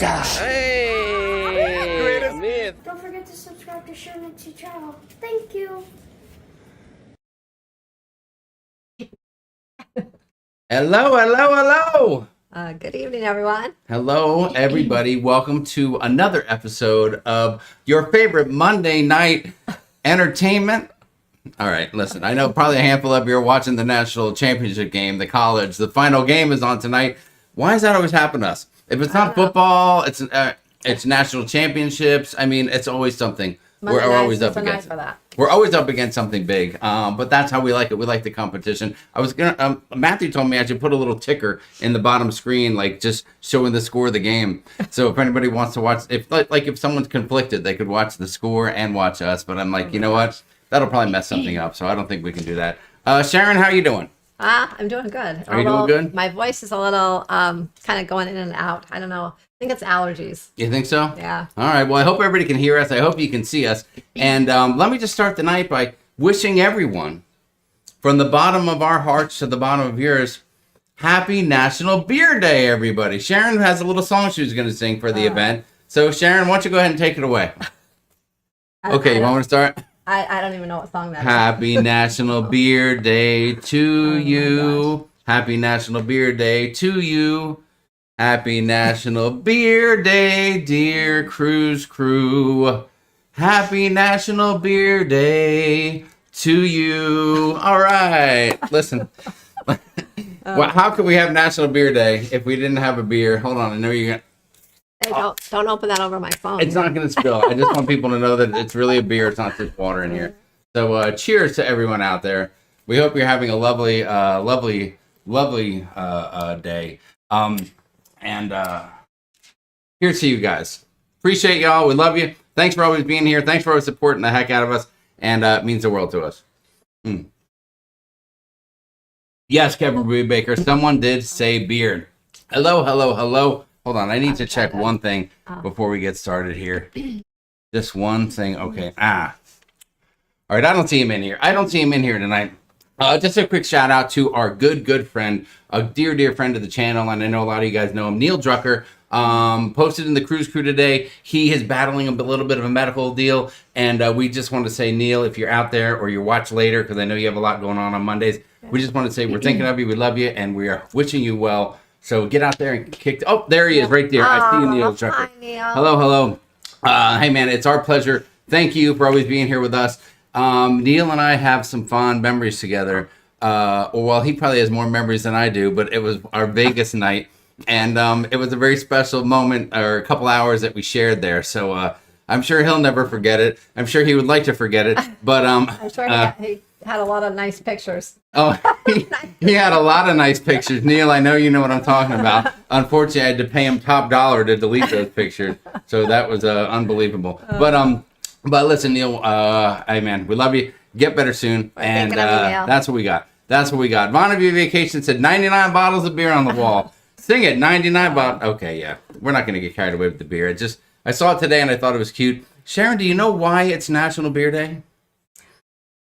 Hey, Amir. Don't forget to subscribe to Sharonatsea channel. Thank you. Hello. Good evening, everyone. Hello, everybody. Welcome to another episode of your favorite Monday night entertainment. All right, listen, I know probably a handful of you are watching the national championship game, the college. The final game is on tonight. Why does that always happen to us? If it's not football, it's national championships. I mean, it's always something. We're always up against for that. We're always up against something big, but that's how we like it. We like the competition. I was gonna. Matthew told me I should put a little ticker in the bottom screen, like just showing the score of the game. So if anybody wants to watch, if someone's conflicted, they could watch the score and watch us. But I'm like, you know what? That'll probably mess something up. So I don't think we can do that. Sharon, how are you doing? I'm doing good. Are you doing good? My voice is a little kind of going in and out. I don't know. I think it's allergies. You think so? Yeah. All right. Well, I hope everybody can hear us. I hope you can see us. And let me just start the night by wishing everyone, from the bottom of our hearts to the bottom of yours, happy National Beer Day, everybody. Sharon has a little song she was going to sing for the event. So, Sharon, why don't you go ahead and take it away? Okay, you want me to start? I don't even know what song that is. Happy National Beer Day to you. Happy National Beer Day to you. Happy National Beer Day, dear cruise crew. Happy National Beer Day to you. All right. Listen. Well, how could we have National Beer Day if we didn't have a beer? Hold on. I know you're going to. Hey, don't open that over my phone. It's not going to spill. I just want people to know that it's really a beer. It's not just water in here. So cheers to everyone out there. We hope you're having a lovely day. And here's to you guys. Appreciate y'all. We love you. Thanks for always being here. Thanks for always supporting the heck out of us. And it means the world to us. Yes, Kevin Brubaker. Someone did say beard. Hello. Hold on. I need to check one thing before we get started here. Just one thing. Okay. All right. I don't see him in here. Tonight. Just a quick shout out to our good friend, a dear friend of the channel, and I know a lot of you guys know him, Neil Drucker. Posted in the Cruise Crew today. He is battling a little bit of a medical deal, and we just want to say, Neil, if you're out there or you watch later, because I know you have a lot going on Mondays, we just want to say we're thinking of you, we love you, and we are wishing you well. So get out there and kick. Oh, there he is, right there. I see you, Neil Drucker. Hi, Neil. Hello. Hey, man, it's our pleasure. Thank you for always being here with us. Neil and I have some fond memories together. Well, he probably has more memories than I do, but it was our Vegas night, and it was a very special moment, or a couple hours that we shared there. So I'm sure he'll never forget it. I'm sure he would like to forget it, but I'm sure he had a lot of nice pictures. Oh, he had a lot of nice pictures. Neil, I know you know what I'm talking about. Unfortunately, I had to pay him top dollar to delete those pictures, so that was unbelievable. But listen, Neil, hey man, we love you. Get better soon, and that's what we got. Vonaview Vacation said 99 bottles of beer on the wall. Sing it, 99 bottles. Okay, yeah, we're not gonna get carried away with the beer. I saw it today and I thought it was cute. Sharon, do you know why it's National Beer Day?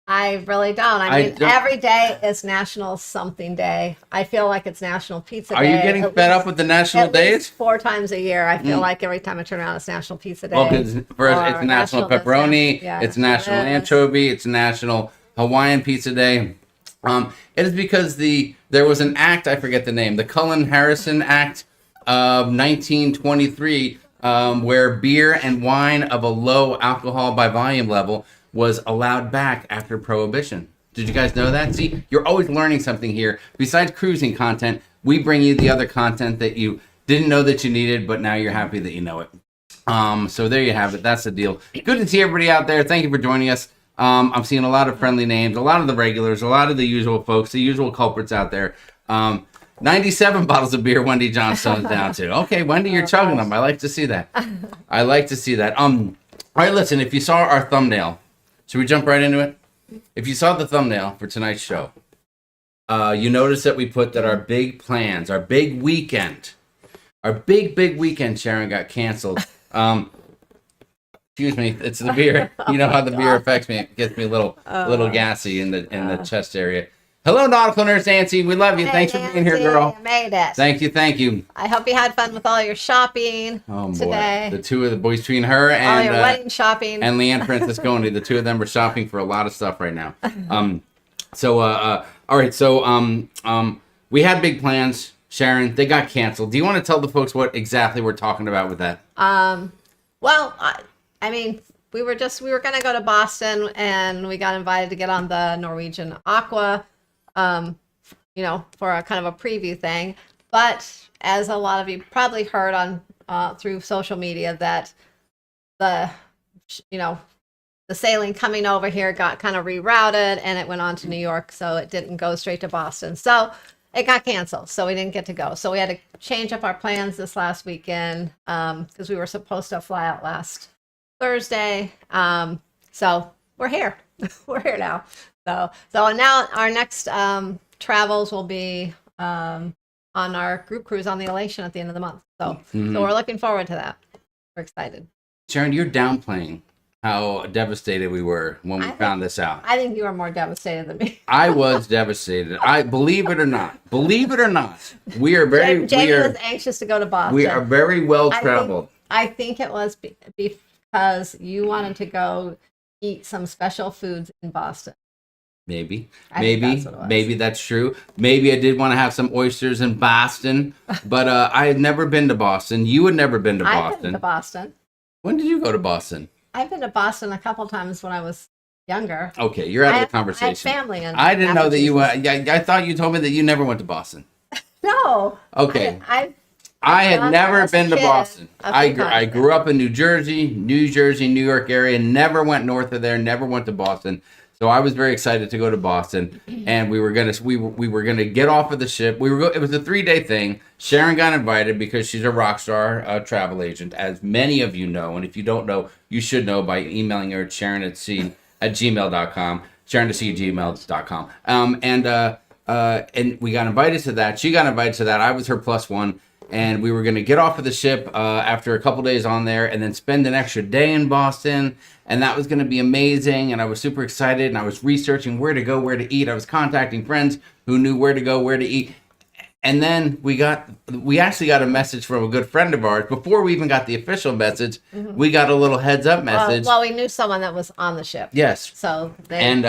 I really don't. I mean, every day is National Something Day. I feel like it's National Pizza Day. Are you getting fed up with the national days? 4 times a year. I feel like every time I turn around, it's National Pizza Day. Well, because it's National Pepperoni, it's National Anchovy, it's National Hawaiian Pizza Day. It is because there was an act, I forget the name, the Cullen-Harrison Act of 1923, where beer and wine of a low alcohol by volume level was allowed back after Prohibition. Did you guys know that? See, you're always learning something here. Besides cruising content, we bring you the other content that you didn't know that you needed, but now you're happy that you know it. So there you have it. That's the deal. Good to see everybody out there. Thank you for joining us. I'm seeing a lot of friendly names, a lot of the regulars, a lot of the usual folks, the usual culprits out there. 97 bottles of beer Wendy Johnstone's down to. Okay, Wendy, you're chugging them. I like to see that. All right, listen, if you saw our thumbnail, should we jump right into it? If you saw the thumbnail for tonight's show, you notice that we put that our big plans, our big weekend, Sharon, got canceled. Excuse me, it's the beer. You know how the beer affects me. It gets me a little gassy in the chest area. Hello, Nautical Nurse Nancy. We love you. Hey, Thanks for being here, girl. I made it. Thank you. I hope you had fun with all your shopping today. The two of the boys between her and all your wedding shopping and Leanne Francisconi, the two of them are shopping for a lot of stuff right now. All right. So we had big plans, Sharon. They got canceled. Do you want to tell the folks what exactly we're talking about with that? Well, I mean, we were going to go to Boston, and we got invited to get on the Norwegian Aqua, for a kind of a preview thing. But as a lot of you probably heard on through social media, that the sailing coming over here got kind of rerouted, and it went on to New York, so it didn't go straight to Boston. So it got canceled, so we didn't get to go. So we had to change up our plans this last weekend because we were supposed to fly out last Thursday. So we're here. We're here now. So now our next travels will be on our group cruise on the Elation at the end of the month. So we're looking forward to that. We're excited. Sharon, you're downplaying how devastated we were when we found this out. I think you were more devastated than me. I was devastated. I believe it or not, we are very. Jamie was anxious to go to Boston. We are very well traveled. I think it was because you wanted to go eat some special foods in Boston. Maybe that's true. Maybe I did want to have some oysters in Boston, but I had never been to Boston. You had never been to Boston. I've been to Boston. When did you go to Boston? I've been to Boston a couple times when I was younger. Okay, you're out of the conversation. I had family in I didn't know that you. I thought you told me that you never went to Boston. No. Okay. I had never been to Boston. I grew up in New Jersey, New York area. Never went north of there. Never went to Boston. So I was very excited to go to Boston, and we were gonna get off of the ship. It was a 3-day thing. Sharon got invited because she's a rock star travel agent, as many of you know. And if you don't know, you should know by emailing her at sharonatsea@gmail.com, sharonatsea@gmail.com. And we got invited to that. She got invited to that. I was her plus one. And we were going to get off of the ship after a couple days on there and then spend an extra day in Boston. And that was going to be amazing. And I was super excited. And I was researching where to go, where to eat. I was contacting friends who knew where to go, where to eat. And then we actually got a message from a good friend of ours. Before we even got the official message, we got a little heads up message. Well, we knew someone that was on the ship. Yes. So and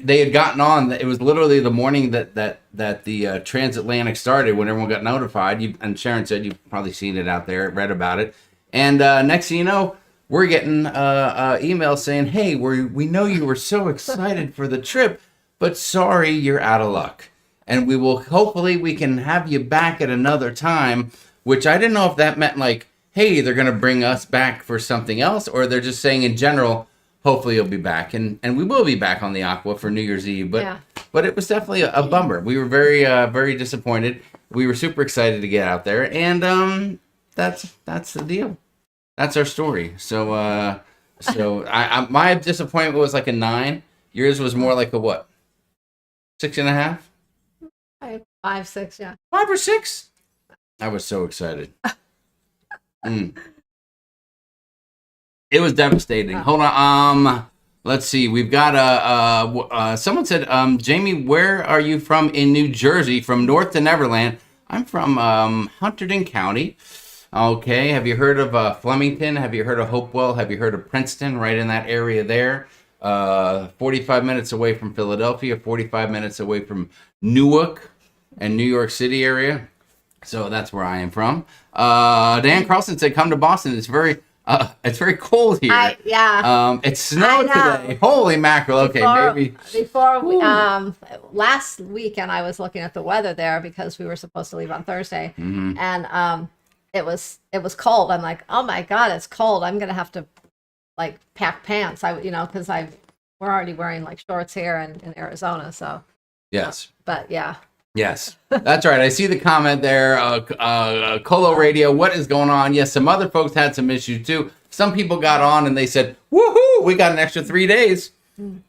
they had gotten on. It was literally the morning that the transatlantic started when everyone got notified. And Sharon said you've probably seen it out there, read about it. And next thing you know, we're getting emails saying, "Hey, we know you were so excited for the trip, but sorry, you're out of luck. And hopefully we can have you back at another time," which I didn't know if that meant like, hey, they're going to bring us back for something else, or they're just saying in general, hopefully you'll be back. And we will be back on the Aqua for New Year's Eve. But it was definitely a bummer. We were very, very disappointed. We were super excited to get out there. And that's the deal. That's our story. So my disappointment was like a 9. Yours was more like a what? 6.5? 5, 6, yeah. 5 or 6? I was so excited. It was devastating. Hold on. Let's see. We've got someone said, Jamie, where are you from in New Jersey? From north to Neverland. I'm from Hunterdon County. Okay. Have you heard of Flemington? Have you heard of Hopewell? Have you heard of Princeton? Right in that area there. 45 minutes away from Philadelphia, 45 minutes away from Newark and New York City area. So that's where I am from. Dan Carlson said, come to Boston. It's very cold here. It snowed today. Holy mackerel. Okay, maybe. Last weekend I was looking at the weather there because we were supposed to leave on Thursday. And it was cold. I'm like, oh my God, it's cold. I'm going to have to like pack pants, because we're already wearing like shorts here in Arizona. So yes, but yeah, yes, that's right. I see the comment there. Colo Radio, what is going on? Yes, some other folks had some issues too. Some people got on and they said, "Woohoo, we got an extra 3 days,"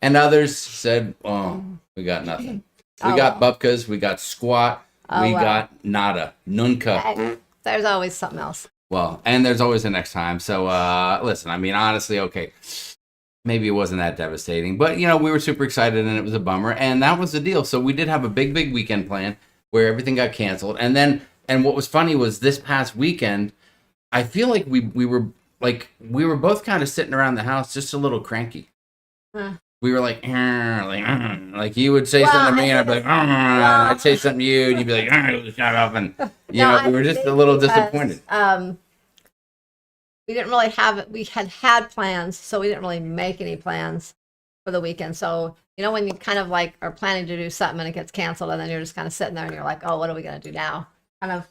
and others said, "Oh, we got nothing. We got bupkas, we got squat, got nada, nunca." There's always something else. Well, and there's always the next time. So, listen, I mean, honestly, okay. maybe it wasn't that devastating, but we were super excited and it was a bummer, and that was the deal. So we did have a big weekend plan where everything got canceled, and what was funny was this past weekend, I feel like we were both kind of sitting around the house just a little cranky. We were like you would say something to me, and I'd be like, I'd say something to you, and you'd be like, shut up, and we were just a little disappointed. We didn't really have it. We had plans, so we didn't really make any plans for the weekend. So when you kind of like are planning to do something and it gets canceled, and then you're just kind of sitting there and you're like, oh, what are we gonna do now? Kind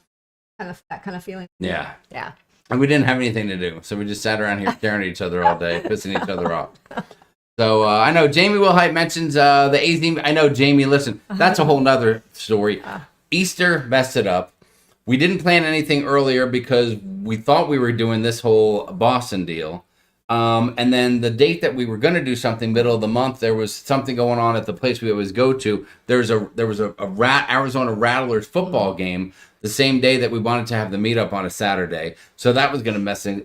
of that kind of feeling. Yeah. Yeah. And we didn't have anything to do, so we just sat around here staring at each other all day, pissing each other off. So I know Jamie Wilhite mentions the A's team. I know, Jamie, listen, that's a whole nother story. Easter messed it up. We didn't plan anything earlier because we thought we were doing this whole Boston deal. And then the date that we were going to do something, middle of the month, there was something going on at the place we always go to. There was a Arizona Rattlers football game the same day that we wanted to have the meetup on a Saturday. So that was going to mess things.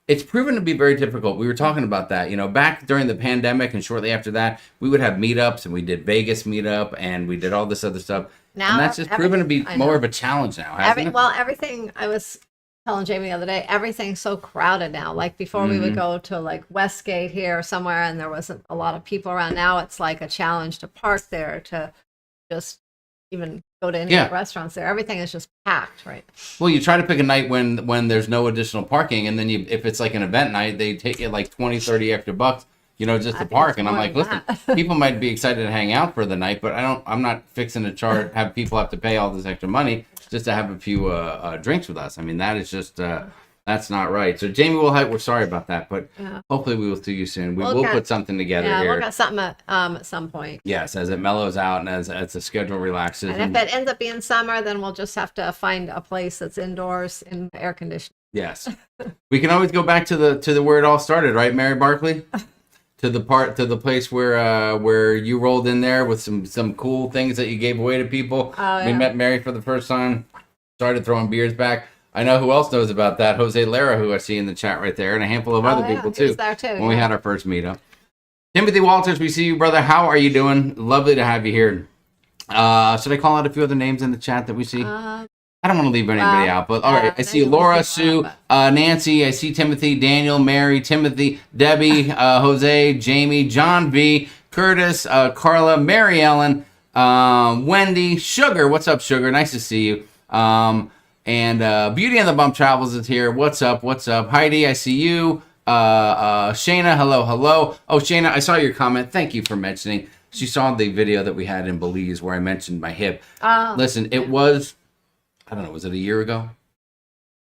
It's proven to be very difficult. We were talking about that, back during the pandemic and shortly after that, we would have meetups, and we did Vegas meetup, and we did all this other stuff. Now, and that's just proven to be more of a challenge now, hasn't it? Well, everything, I was telling Jamie the other day, everything's so crowded now. Like before we would go to like Westgate here or somewhere and there wasn't a lot of people around. Now it's like a challenge to park there, to just even go to any restaurants there. Everything is just packed, right? Well, you try to pick a night when there's no additional parking, and then if it's like an event night, they take you like 20, 30 extra bucks, just to park. And I'm like, listen, people might be excited to hang out for the night, but I'm not fixing to have people have to pay all this extra money just to have a few drinks with us. I mean, that is just that's not right. So Jamie Wilhite, we're sorry about that, but hopefully we will see you soon. We will put something together here. We'll get something at some point. Yes, as it mellows out and as the schedule relaxes. And if it ends up being summer, then we'll just have to find a place that's indoors in air conditioning. Yes, we can always go back to the where it all started, right, Mary Barkley? To the place where you rolled in there with some cool things that you gave away to people. We met Mary for the first time, started throwing beers back. I know who else knows about that. Jose Lara, who I see in the chat right there, and a handful of other people too. There too. When we had our first meetup. Timothy Walters, we see you, brother. How are you doing? Lovely to have you here. Should I call out a few other names in the chat that we see? I don't want to leave anybody out, but all right. I see Laura, Sue, Nancy. I see Timothy, Daniel, Mary, Timothy, Debbie, Jose, Jamie, John V, Curtis, Carla, Mary Ellen, Wendy, Sugar. What's up, Sugar? Nice to see you. And Beauty and the Bump Travels is here. What's up? What's up? Heidi, I see you. Shayna, hello. Oh, Shayna, I saw your comment. Thank you for mentioning. She saw the video that we had in Belize where I mentioned my hip. Listen, it was, I don't know, was it a year ago?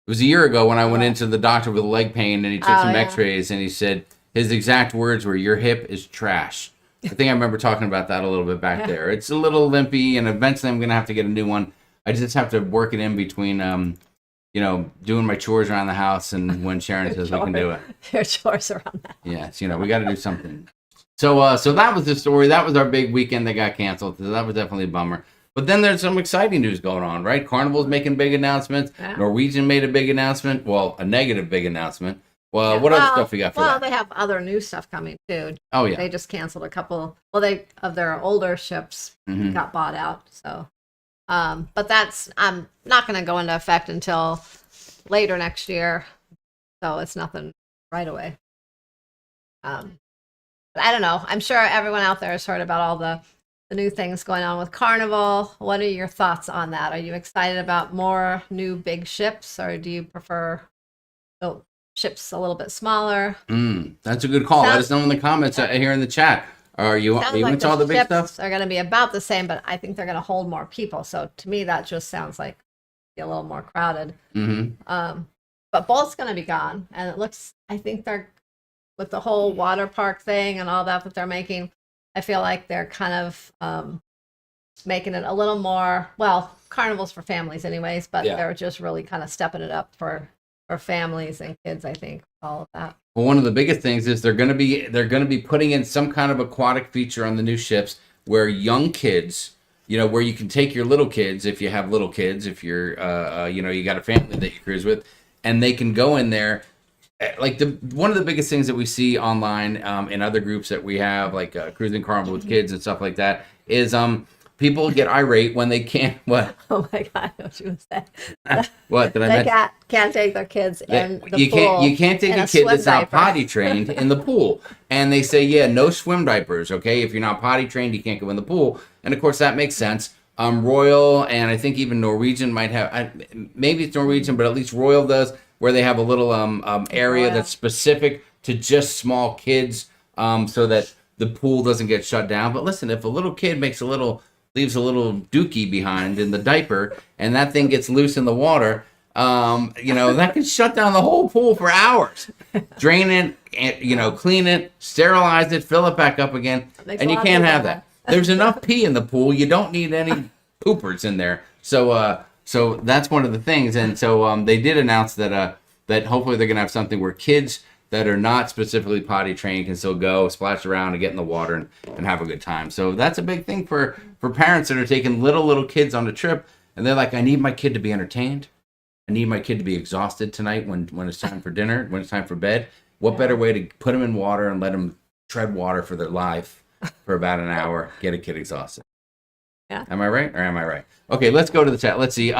It was a year ago when I went into the doctor with leg pain, and he took some x-rays, and he said, his exact words were, your hip is trash. I think I remember talking about that a little bit back there. It's a little limpy, and eventually I'm going to have to get a new one. I just have to work it in between, doing my chores around the house and when Sharon says we can do it. Your chores around that. Yes, we got to do something. So that was the story. That was our big weekend that got canceled. So that was definitely a bummer. But then there's some exciting news going on, right? Carnival's making big announcements. Yeah. Norwegian made a big announcement. Well, a negative big announcement. Well, what other stuff we got for that? Well, they have other new stuff coming too. Oh, yeah. They just canceled a couple. Well, of their older ships got bought out. So, but that's not going to go into effect until later next year. So it's nothing right away. But I don't know. I'm sure everyone out there has heard about all the new things going on with Carnival. What are your thoughts on that? Are you excited about more new big ships, or do you prefer ships a little bit smaller? That's a good call. Let us know in the comments here in the chat. Are you into all the big stuff? Are going to be about the same, but I think they're going to hold more people. So to me, that just sounds like a little more crowded. But both's going to be gone, and it looks. I think they're with the whole water park thing and all that they're making. I feel like they're kind of making it a little more, well, Carnival's for families anyways, but they're just really kind of stepping it up for families and kids, I think, all of that. Well, one of the biggest things is they're going to be putting in some kind of aquatic feature on the new ships where young kids, where you can take your little kids, if you have little kids, if you're, you got a family that you cruise with, and they can go in there like one of the biggest things that we see online in other groups that we have, like Cruising Carnival with kids and stuff like that, is people get irate when they can't. What? Oh my God, what you say? What did I They mention? can't take their kids in the You pool. can't take in a kid swim that's not diaper. potty trained in the pool. And they say, yeah, no swim diapers. Okay, if you're not potty trained, you can't go in the pool. And of course, that makes sense. Royal and I think even Norwegian might have. Maybe it's Norwegian, but at least Royal does, where they have a little area Royal. that's specific to just small kids, so that the pool doesn't get shut down. But listen, if a little kid leaves a little dookie behind in the diaper, and that thing gets loose in the water, that can shut down the whole pool for hours. Drain it, and, clean it, sterilize it, fill it back up again, and you can't have that. There's enough pee in the pool. You don't need any poopers in there. So that's one of the things. And so they did announce that hopefully they're gonna have something where kids that are not specifically potty trained can still go splash around and get in the water and have a good time. So that's a big thing for parents that are taking little kids on a trip, and they're like, I need my kid to be entertained. I need my kid to be exhausted tonight when it's time for dinner, when it's time for bed. What better way to put them in water and let them tread water for their life for about an hour, get a kid exhausted. Yeah. Am I right or am I right? Okay, let's go to the chat. Let's see.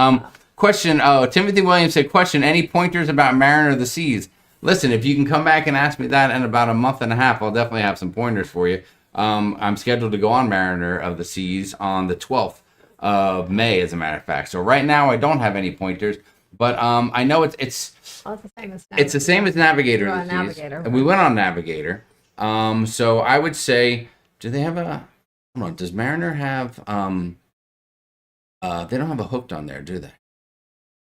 Question. Timothy Williams said, question, any pointers about Mariner of the Seas? Listen, if you can come back and ask me that in about a month and a half, I'll definitely have some pointers for you. I'm scheduled to go on Mariner of the Seas on the 12th of May, as a matter of fact. So right now I don't have any pointers, but I know it's the same as it's the same as Navigator You're of on the Seas. Navigator, And we went on Navigator. So I would say, do they have hold on, does Mariner have, they don't have a hooked on there, do they?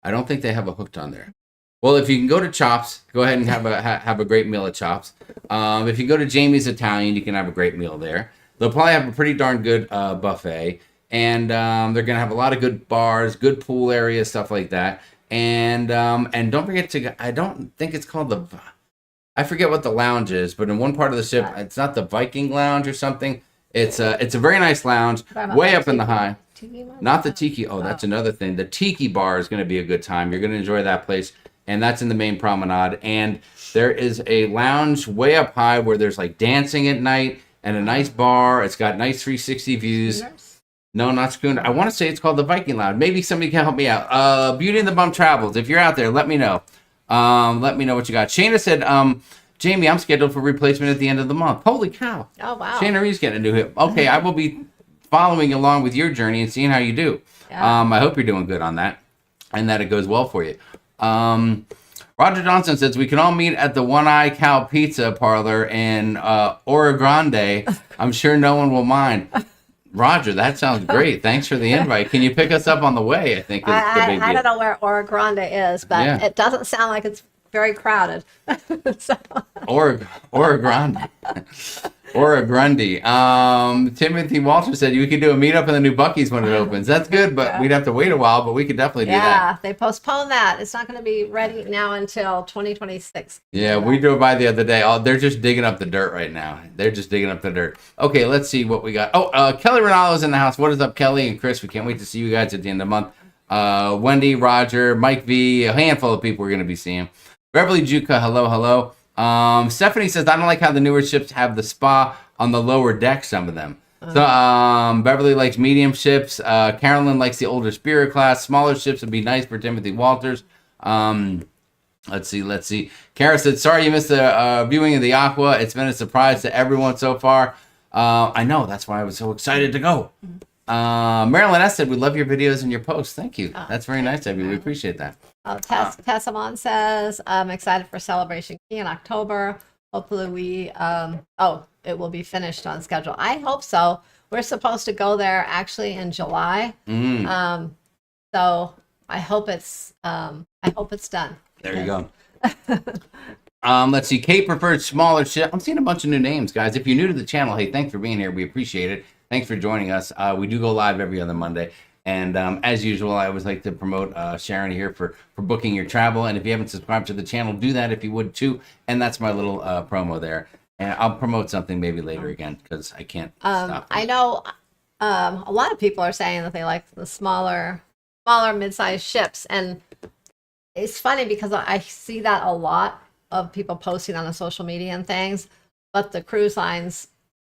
I don't think they have a hooked on there. Well, if you can go to Chops, go ahead and have a great meal at Chops. If you go to Jamie's Italian, you can have a great meal there. They'll probably have a pretty darn good buffet. And they're going to have a lot of good bars, good pool areas, stuff like that. And don't forget to, I don't think it's called I forget what the lounge is, but in one part of the ship, it's not the Viking Lounge or something. It's a very nice lounge, way up in the high. Not the Tiki. Oh, that's another thing. The Tiki Bar is going to be a good time. You're going to enjoy that place. And that's in the main promenade. And there is a lounge way up high where there's like dancing at night and a nice bar. It's got nice 360 views. No, not Schooner. I want to say it's called the Viking Lounge. Maybe somebody can help me out. Beauty and the Bum Travels. If you're out there, let me know. Let me know what you got. Shayna said, Jamie, I'm scheduled for replacement at the end of the month. Holy cow. Oh, wow. Shayna Reeves getting a new hip. Okay, I will be following along with your journey and seeing how you do. Yeah. I hope you're doing good on that and that it goes well for you. Roger Johnson says, we can all meet at the One Eye Cow Pizza Parlor in Ora Grande. I'm sure no one will mind. Roger, that sounds great. Thanks for the invite. Can you pick us up on the way? I think is the big deal. I don't know where Ora Grande is, but it doesn't sound like it's very crowded. So. Ora Grande. Ora Grundy. Timothy Walter said you could do a meetup in the new Buc-ee's when it opens. That's good, but we'd have to wait a while, but we could definitely do that. Yeah, they postponed that. It's not going to be ready now until 2026. Yeah, we drove by the other day. Oh, they're just digging up the dirt right now. They're just digging up the dirt. Okay, let's see what we got. Oh, Kelly Ronaldo's in the house. What is up, Kelly and Chris? We can't wait to see you guys at the end of the month. Wendy, Roger, Mike V, a handful of people we're going to be seeing. Beverly Juka, hello. Stephanie says, I don't like how the newer ships have the spa on the lower deck, some of them. So Beverly likes medium ships. Carolyn likes the older Spirit class. Smaller ships would be nice for Timothy Walters. Let's see. Kara said, sorry you missed the viewing of the Aqua. It's been a surprise to everyone so far. I know, that's why I was so excited to go. Marilyn S. said, we love your videos and your posts. Thank you. That's very nice of you. We appreciate that. Tessamon says, I'm excited for Celebration Key in October. Hopefully it will be finished on schedule. I hope so. We're supposed to go there actually in July. So I hope it's done. There you go. Let's see. Kate preferred smaller ship. I'm seeing a bunch of new names, guys. If you're new to the channel, hey, thanks for being here. We appreciate it. Thanks for joining us. We do go live every other Monday. And as usual, I always like to promote Sharon here for booking your travel. And if you haven't subscribed to the channel, do that if you would too. And that's my little promo there. And I'll promote something maybe later again because I can't stop. I know a lot of people are saying that they like the smaller mid-sized ships. And it's funny because I see that a lot of people posting on the social media and things, but the cruise lines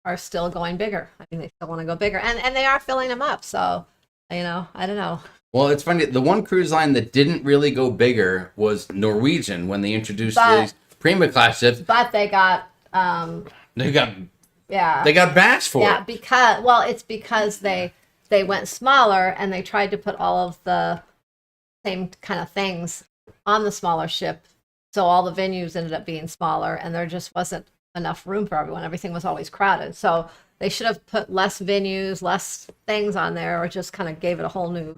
are still going bigger. I mean, they still want to go bigger, and they are filling them up. So, I don't know. Well, it's funny. The one cruise line that didn't really go bigger was Norwegian when they introduced these Prima class ships. But they got they got bashed for it. It's because they went smaller and they tried to put all of the same kind of things on the smaller ship. So all the venues ended up being smaller, and there just wasn't enough room for everyone. Everything was always crowded. So they should have put less venues, less things on there, or just kind of gave it a whole new,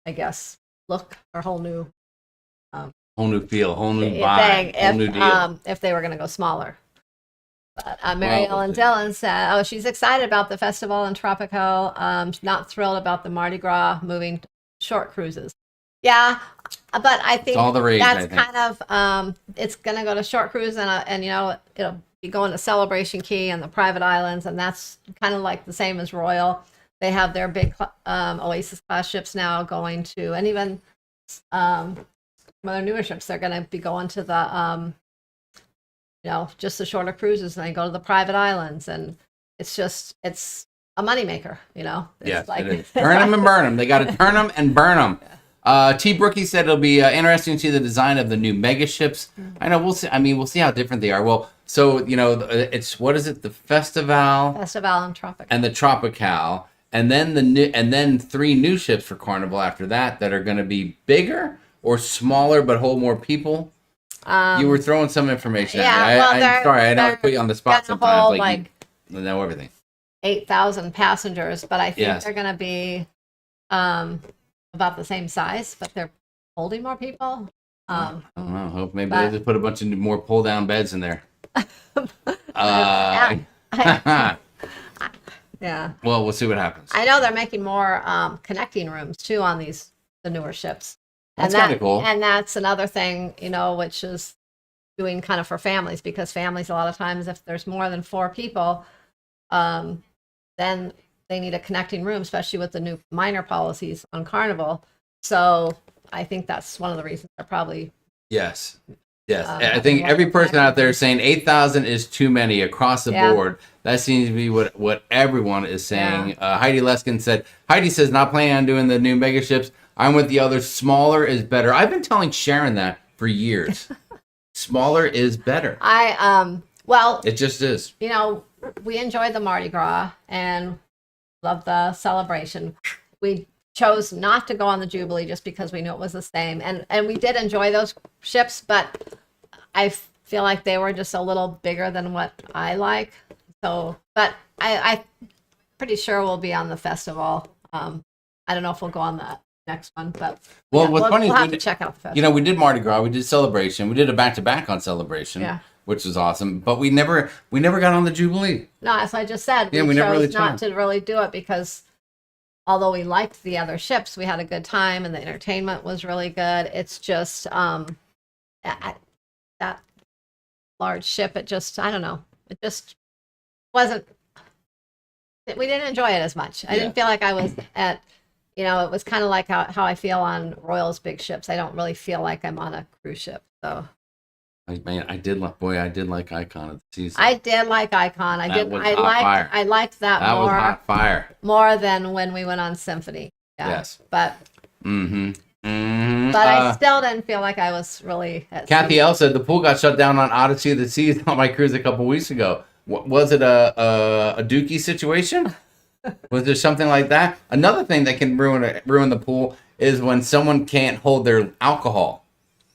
I guess, look, or whole new feel, whole new vibe, whole new deal. If they were going to go smaller. But Mary Ellen Dillon said, she's excited about the festival in Tropico. She's not thrilled about the Mardi Gras moving short cruises. Yeah, but I think all the rage, that's kind of it's going to go to short cruise, and it'll be going to Celebration Key and the private islands, and that's kind of like the same as Royal. They have their big Oasis class ships now going to, and even some of their newer ships, they're going to be going to the just the shorter cruises, and they go to the private islands, and it's a moneymaker, Yes, like, it is. Turn them and burn them. They got to turn them and burn them. T. Brookie said it'll be interesting to see the design of the new mega ships. I know, we'll see. I mean, we'll see how different they are. Well, so, it's, what is it? The Festival and Tropical. And the Tropical. And then 3 new ships for Carnival after that are going to be bigger or smaller but hold more people. You were throwing some information at me. I'm sorry, I know I put you on the spot sometimes. You know everything. 8,000 passengers, but I think they're going to be about the same size, but they're holding more people. I don't know. Hope maybe they just put a bunch of more pull-down beds in there. Yeah. Well, we'll see what happens. I know they're making more connecting rooms too on the newer ships. That's kind of cool. And that's another thing, which is doing kind of for families, because families, a lot of times, if there's more than 4 people, then they need a connecting room, especially with the new minor policies on Carnival. So I think that's one of the reasons they're probably. Yes. I think every person out there is saying 8,000 is too many across the board. That seems to be what everyone is saying. Heidi Leskin said, Heidi says, not planning on doing the new mega ships. I'm with the others. Smaller is better. I've been telling Sharon that for years. Smaller is better. It just is. We enjoyed the Mardi Gras and love the celebration. We chose not to go on the Jubilee just because we knew it was the same. And we did enjoy those ships, but I feel like they were just a little bigger than what I like. So, but I'm pretty sure we'll be on the festival. I don't know if we'll go on the next one, but what's funny we'll is have to check out the festival. We did Mardi Gras, we did Celebration, we did a back-to-back on Celebration, which was awesome. But we never got on the Jubilee. No, as I just said, we never really chose not to really do it because although we liked the other ships, we had a good time and the entertainment was really good. It's just that large ship, I don't know. It just wasn't. We didn't enjoy it as much. I didn't feel like I was at. It was kind of like how I feel on Royal's big ships. I don't really feel like I'm on a cruise ship. So. I did like Icon of the Seas. I did like Icon. I liked that more. That was hot fire. More than when we went on Symphony. Yeah. Yes. But. But I still didn't feel like I was really. Kathy L said the pool got shut down on Odyssey of the Seas on my cruise a couple weeks ago. Was it a dookie situation? Was there something like that? Another thing that can ruin the pool is when someone can't hold their alcohol.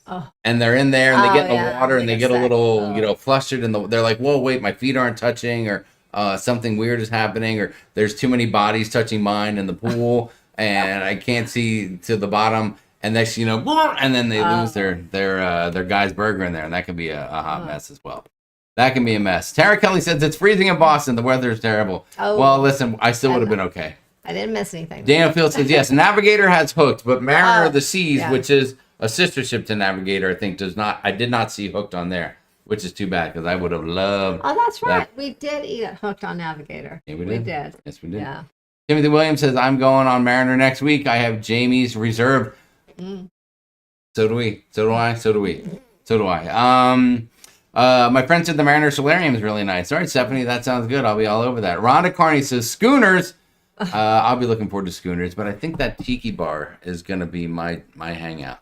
Oh. And they're in there and they get in the water and they get a little, flustered and they're like, whoa, wait, my feet aren't touching, or something weird is happening, or there's too many bodies touching mine in the pool and I can't see to the bottom. And next, and then they lose their guy's burger in there, and that can be a hot mess as well. That can be a mess. Tara Kelly says it's freezing in Boston. The weather is terrible. Oh, well, listen, I still would have been okay. I didn't miss anything. Daniel Field says yes. Navigator has Hooked, but Mariner of the Seas, which is a sister ship to Navigator, I think does not. I did not see Hooked on there, which is too bad because I would have loved. Oh, that's right. We did eat at Hooked on Navigator. Yeah, we did. Yes, we did. Yeah. Timothy Williams says I'm going on Mariner next week. I have Jamie's reserved. So do we. So do I. So do we. So do I. My friend said the Mariner Solarium is really nice. All right, Stephanie, that sounds good. I'll be all over that. Rhonda Carney says schooners. I'll be looking forward to schooners, but I think that tiki bar is going to be my hangout.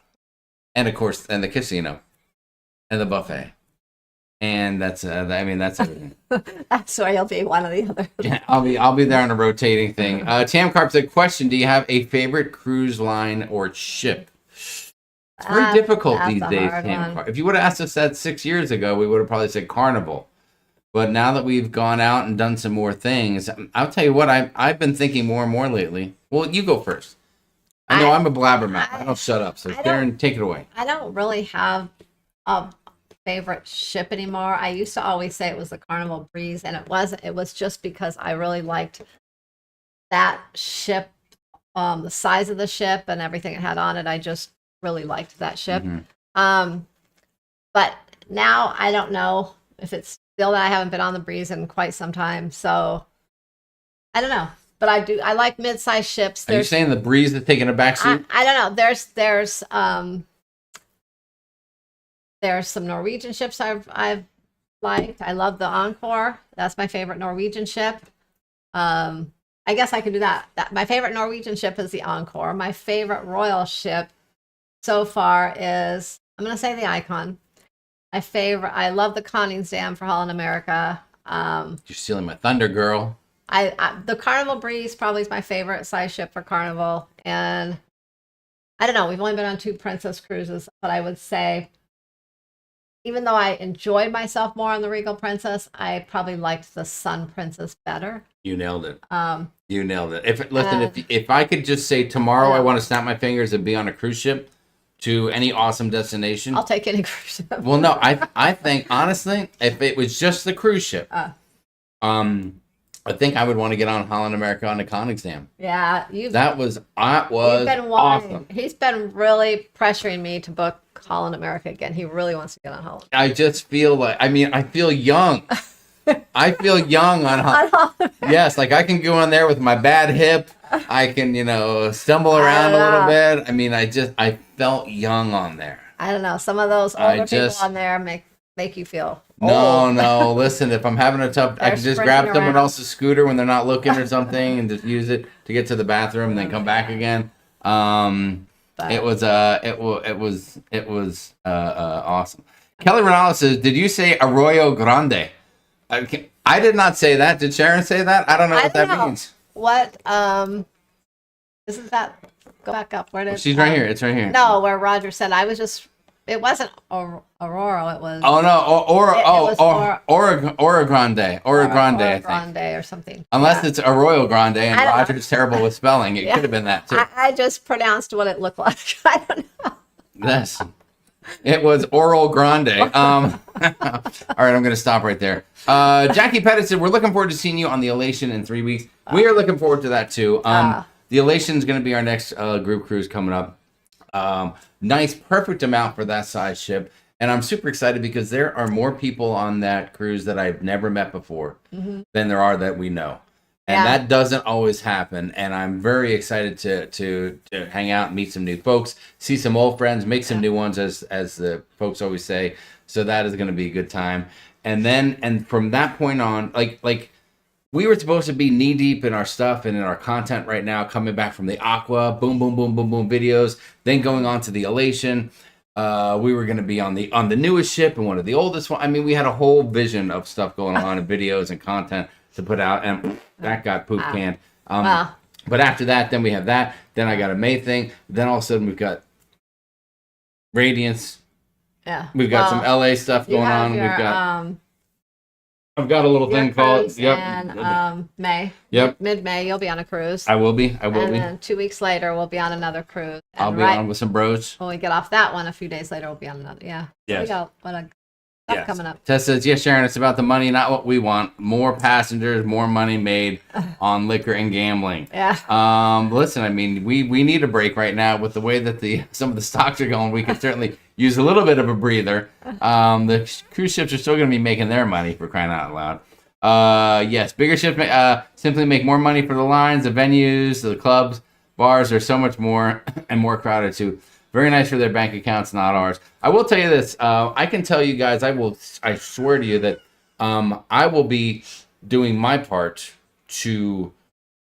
And of course, and the casino and the buffet. And that's everything. That's where you'll be one of the other. Yeah, I'll be there on a rotating thing. Tam Carp said, question, do you have a favorite cruise line or ship? It's very difficult these days, Tam Carp. If you would have asked us that 6 years ago, we would have probably said Carnival. But now that we've gone out and done some more things, I'll tell you what, I've been thinking more and more lately. Well, you go first. I know I'm a blabbermouth. I don't shut up. So Sharon, take it away. I don't really have a favorite ship anymore. I used to always say it was the Carnival Breeze, and it wasn't. It was just because I really liked that ship, the size of the ship and everything it had on it. I just really liked that ship. But now I don't know if it's still that I haven't been on the Breeze in quite some time. So I don't know. But I like mid-sized ships. Are you saying the Breeze is taking a backseat? I don't know. There's some Norwegian ships I've liked. I love the Encore. That's my favorite Norwegian ship. I guess I could do that. My favorite Norwegian ship is the Encore. My favorite royal ship so far is, I'm going to say the Icon. I love the Koningsdam for Holland America. You're stealing my thunder, girl. The Carnival Breeze probably is my favorite size ship for Carnival. And I don't know, we've only been on 2 Princess cruises, but I would say, even though I enjoyed myself more on the Regal Princess, I probably liked the Sun Princess better. You nailed it. You nailed it. If I could just say tomorrow I want to snap my fingers and be on a cruise ship to any awesome destination, I'll take any cruise ship. Well, no, I think honestly, if it was just the cruise ship, I think I would want to get on Holland America on the Koningsdam. Yeah, that was awesome. He's been really pressuring me to book Holland America again. He really wants to get on Holland. I just feel like, I feel young. I feel young on Holland. Yes, like I can go on there with my bad hip. I can, stumble around a little bit. I felt young on there. I don't know. Some of those older people on there make you feel old. No. Listen, if I'm having a tough, I can just grab someone else's scooter when they're not looking or something, and just use it to get to the bathroom and then come back again. It was awesome. Kelly Ronaldo says, "Did you say Arroyo Grande?" I did not say that. Did Sharon say that? I don't know what that means. What? Isn't that? Go back up. Where did? She's right here. It's right here. No, where Roger said I was just. It wasn't Aurora. It was. Oh no! Ora Grande. Ora Grande. I think. Grande or something. Unless it's Arroyo Grande, and Roger's terrible with spelling. It could have been that too. I just pronounced what it looked like. I don't know. Yes. It was Oral Grande. All right, I'm going to stop right there. Jackie Pettit said, we're looking forward to seeing you on the Elation in 3 weeks. We are looking forward to that, too. The Elation is going to be our next group cruise coming up. Nice, perfect amount for that size ship. And I'm super excited because there are more people on that cruise that I've never met before than there are that we know. And that doesn't always happen. And I'm very excited to hang out and meet some new folks, see some old friends, make some new ones, as the folks always say. So that is going to be a good time. And from that point on, like we were supposed to be knee deep in our stuff and in our content right now, coming back from the Aqua, boom, boom, boom, boom, boom videos, then going on to the Elation. We were going to be on the newest ship and one of the oldest one. I mean, we had a whole vision of stuff going on in videos and content to put out, and that got poop canned. But after that, then we have that. Then I got a May thing. Then all of a sudden we've got Radiance. Yeah. We've got some LA stuff going on. I've got a little thing called and May. Yep. Mid-May, you'll be on a cruise. I will be. And then 2 weeks later, we'll be on another cruise. And I'll be on with some bros. When we get off that one, a few days later, we'll be on another. Yeah. Yes. We got stuff coming up. Tess says, yes, Sharon, it's about the money, not what we want. More passengers, more money made on liquor and gambling. Yeah. Listen, I mean, we need a break right now with the way that some of the stocks are going. We could certainly use a little bit of a breather. The cruise ships are still going to be making their money, for crying out loud. Yes, bigger ships simply make more money for the lines, the venues, the clubs, bars are so much more and more crowded too. Very nice for their bank accounts, not ours. I will tell you this. I can tell you guys, I swear to you that I will be doing my part to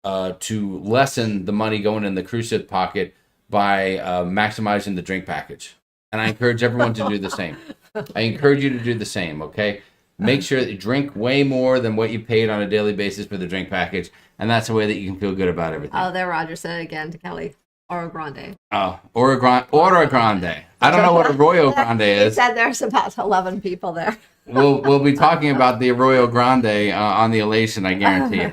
lessen the money going in the cruise ship pocket by maximizing the drink package. And I encourage everyone to do the same. I encourage you to do the same, okay? Make sure that you drink way more than what you paid on a daily basis for the drink package, and that's the way that you can feel good about everything. Oh, there Roger said it again to Kelly. Oro Grande. Oh, Oro Grande. I don't know what Arroyo Grande is. He said there's about 11 people there. We'll be talking about the Arroyo Grande on the Elation, I guarantee you.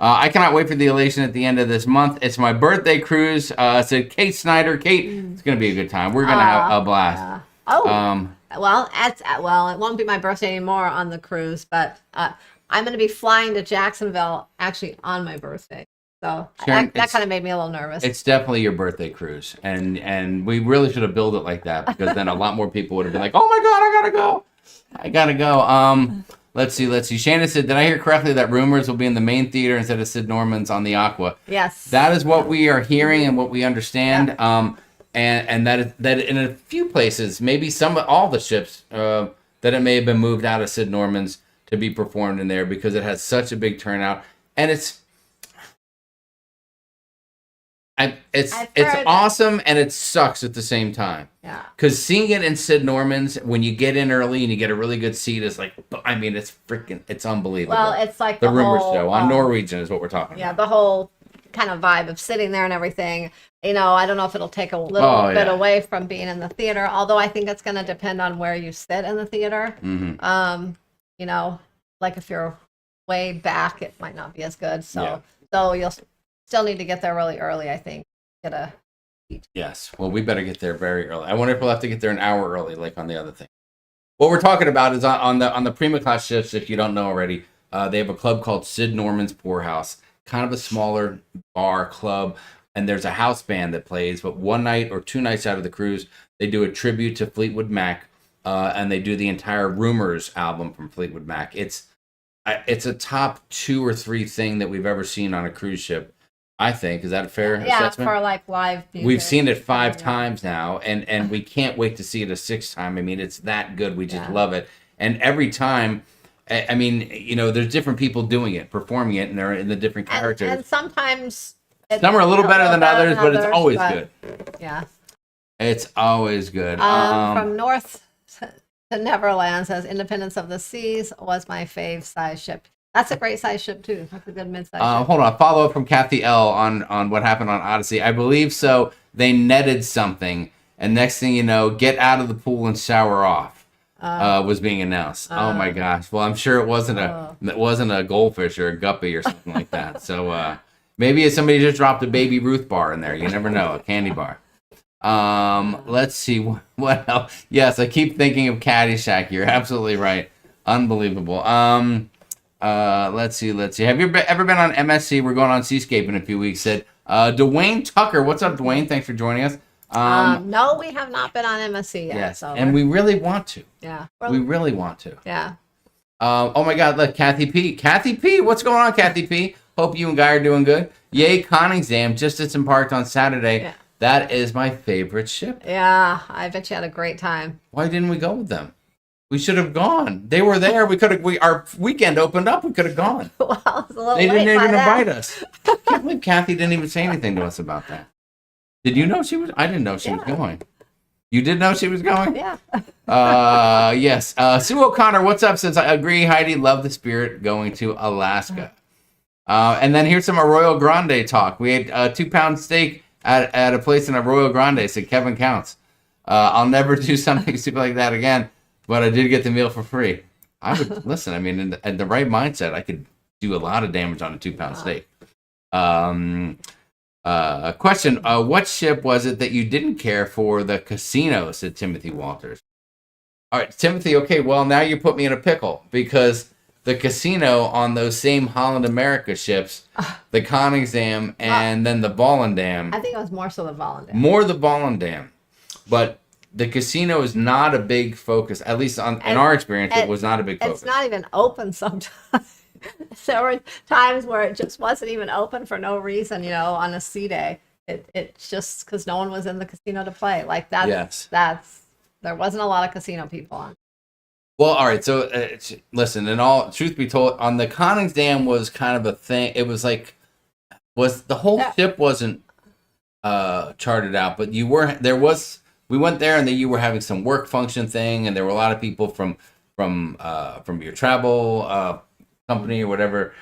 I cannot wait for the Elation at the end of this month. It's my birthday cruise. It's a Kate Snyder. Kate, it's going to be a good time. We're going to have a blast. Yeah. Oh, well, it won't be my birthday anymore on the cruise, but I'm going to be flying to Jacksonville actually on my birthday. So Sharon, that kind of made me a little nervous. It's definitely your birthday cruise, and we really should have built it like that, because then a lot more people would have been like, "Oh my God, I gotta go." Let's see. Shannon said, "Did I hear correctly that Rumors will be in the main theater instead of Sid Norman's on the Aqua?" Yes. That is what we are hearing and what we understand. Yeah. And that in a few places, maybe all the ships, that it may have been moved out of Sid Norman's to be performed in there, because it has such a big turnout, and it's awesome, and it sucks at the same time. Yeah. Because seeing it in Sid Norman's, when you get in early and you get a really good seat, it's like, I mean, it's unbelievable. Well, it's like the Rumor show on Norwegian is what we're talking about. Yeah, the whole kind of vibe of sitting there and everything. I don't know if it'll take a little bit away from being in the theater, although I think it's going to depend on where you sit in the theater. Mm-hmm. Like if you're way back, it might not be as good. So you'll still need to get there really early, I think. Yes. Well, we better get there very early. I wonder if we'll have to get there an hour early, like on the other thing. What we're talking about is on the Prima Class ships, if you don't know already, they have a club called Sid Norman's Poorhouse, kind of a smaller bar club, and there's a house band that plays, but one night or two nights out of the cruise, they do a tribute to Fleetwood Mac, and they do the entire Rumors album from Fleetwood Mac. It's a top 2 or 3 thing that we've ever seen on a cruise ship, I think. Is that a fair assessment? For like live music. We've seen it 5 times now, and we can't wait to see it a 6th time. I mean, it's that good. We just love it. And every time, I mean, there's different people doing it, performing it, and they're in the different characters. And sometimes some are a little better than others, but it's always good. Yeah. It's always good. From North to Neverland says, Independence of the Seas was my fave size ship. That's a great size ship too. That's a good mid-size ship. Hold on. Follow up from Kathy L on what happened on Odyssey. I believe so. They netted something, and next thing you know, get out of the pool and shower off was being announced. Oh my gosh. Well, I'm sure it wasn't a goldfish or a guppy or something like that. So maybe somebody just dropped a Baby Ruth bar in there. You never know. A candy bar. Let's see what else. Yes, I keep thinking of Caddyshack. You're absolutely right. Unbelievable. Let's see. Have you ever been on MSC? We're going on Seascape in a few weeks. Said Dwayne Tucker. What's up, Dwayne? Thanks for joining us. No, we have not been on MSC yet. Yes, and we really want to. Yeah. We really want to. Yeah. Oh my God, look, Kathy P. Kathy P. What's going on, Kathy P? Hope you and Guy are doing good. Yay, Coningsam just disembarked on Saturday. Yeah. That is my favorite ship. Yeah, I bet you had a great time. Why didn't we go with them? We should have gone. They were there. Our weekend opened up. We could have gone. Well, it was a little they late didn't even that. invite us. I can't believe Kathy didn't even say anything to us about that. Did you know she was? I didn't know she was going. You did know she was going? Yeah. Yes. Sue O'Connor, what's up? Says, I agree, Heidi. Love the spirit going to Alaska. And then here's some Arroyo Grande talk. We had a 2-pound steak at a place in Arroyo Grande. Said Kevin Counts. I'll never do something stupid like that again. But I did get the meal for free. I would listen. I mean, in the right mindset, I could do a lot of damage on a 2-pound steak. Question: what ship was it that you didn't care for the casino? Said Timothy Walters. All right, Timothy. Okay, well now you put me in a pickle because the casino on those same Holland America ships, the Koningsdam and then the Volendam. I think it was more so the Volendam. More the Volendam, but. The casino is not a big focus, at least in our experience, it was not a big focus. It's not even open sometimes. There were times where it just wasn't even open for no reason, on a sea day. it's just because no one was in the casino to play. Like Yes. there wasn't a lot of casino people on. Well, all right. So listen, in all truth be told, on the Connings Dam was kind of a thing. It was like the whole ship wasn't charted out, but we went there and then you were having some work function thing, and there were a lot of people from your travel company or whatever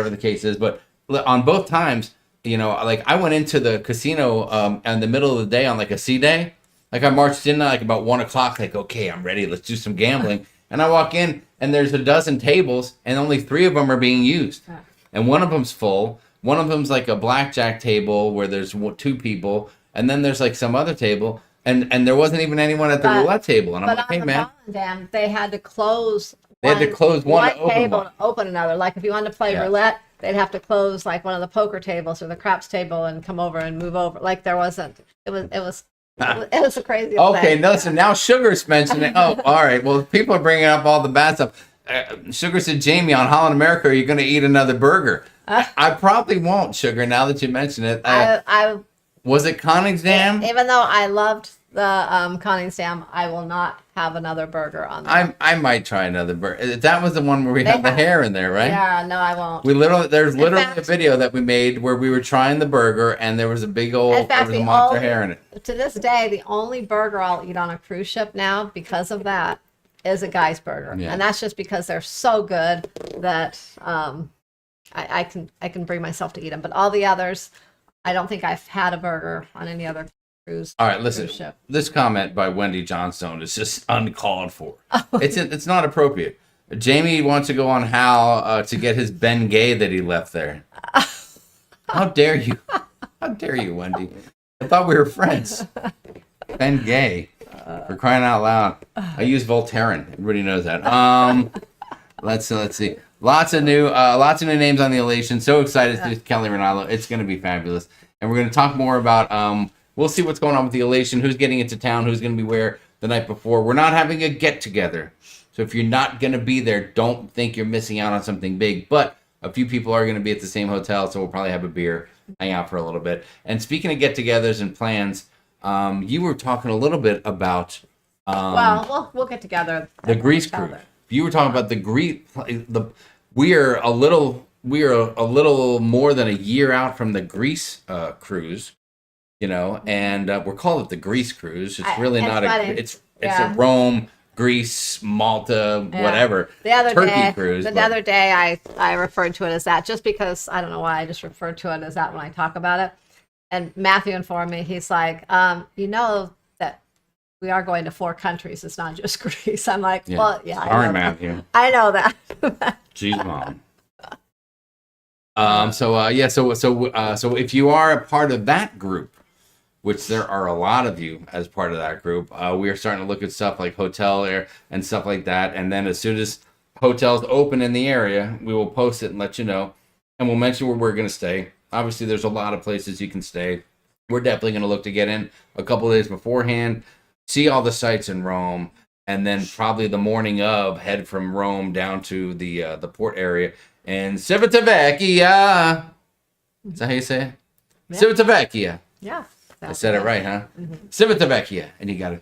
the case is. But on both times, like I went into the casino in the middle of the day on like a sea day. Like I marched in like about 1:00, like, okay, I'm ready. Let's do some gambling. And I walk in and there's a dozen tables and only 3 of them are being used. And one of them's full. One of them's like a blackjack table where there's 2 people. And then there's like some other table. And there wasn't even anyone at the roulette table. And I'm like, hey, man. Dam, they had to close. They had to close one to open table one. to open another. Like if you wanted to play roulette, they'd have to close like one of the poker tables or the craps table and come over and move over. Like there wasn't. It was a crazy. Okay, thing. no, so now Sugar's mentioning. Oh, all right. Well, people are bringing up all the bad stuff. Sugar said, Jamie, on Holland America, are you going to eat another burger? I probably won't, Sugar, now that you mention it. Was it Connings Dam? Even though I loved the Connings Dam, I will not have another burger on there. I might try another burger. That was the one where we had the hair in there, right? Yeah, no, I won't. There's literally a video that we made where we were trying the burger and there was a big old, there was a monster hair in it. To this day, the only burger I'll eat on a cruise ship now, because of that, is a Guy's burger. Yeah. And that's just because they're so good that I can bring myself to eat them. But all the others, I don't think I've had a burger on any other cruise. All right, listen. Cruise ship. This comment by Wendy Johnstone is just uncalled for. It's not appropriate. Jamie wants to go on how to get his Ben Gay that he left there. How dare you? How dare you, Wendy? I thought we were friends. Ben Gay, for crying out loud. I use Voltaren. Everybody knows that. Let's see. Lots of new names on the Elation. So excited to do Kelly Ronaldo. It's going to be fabulous. And we're going to talk more about, we'll see what's going on with the Elation, who's getting into town, who's going to be where the night before. We're not having a get-together. So if you're not going to be there, don't think you're missing out on something big. But a few people are going to be at the same hotel, so we'll probably have a beer, hang out for a little bit. And speaking of get-togethers and plans, you were talking a little bit about... we'll get together. The Greece cruise. You were talking about the Greece... We are a little more than a year out from the Greece cruise, and we're calling it the Greece cruise. It's really not it's a Rome, Greece, Malta, whatever. The other Turkey day, cruise. The other day, I referred to it as that just because I don't know why I just referred to it as that when I talk about it. And Matthew informed me. He's like, that we are going to 4 countries. It's not just Greece. I'm like, well, yeah. Sorry, Matthew. I know that. Jeez, Mom. So if you are a part of that group, which there are a lot of you as part of that group, we are starting to look at stuff like hotel air and stuff like that. And then as soon as hotels open in the area, we will post it and let you know. And we'll mention where we're going to stay. Obviously, there's a lot of places you can stay. We're definitely going to look to get in a couple of days beforehand, see all the sites in Rome, and then probably the morning of head from Rome down to the port area and Civitavecchia. Is that how you say it? Yeah. Civitavecchia. Yeah. I said it right, huh? Mm-hmm. Civitavecchia. And you gotta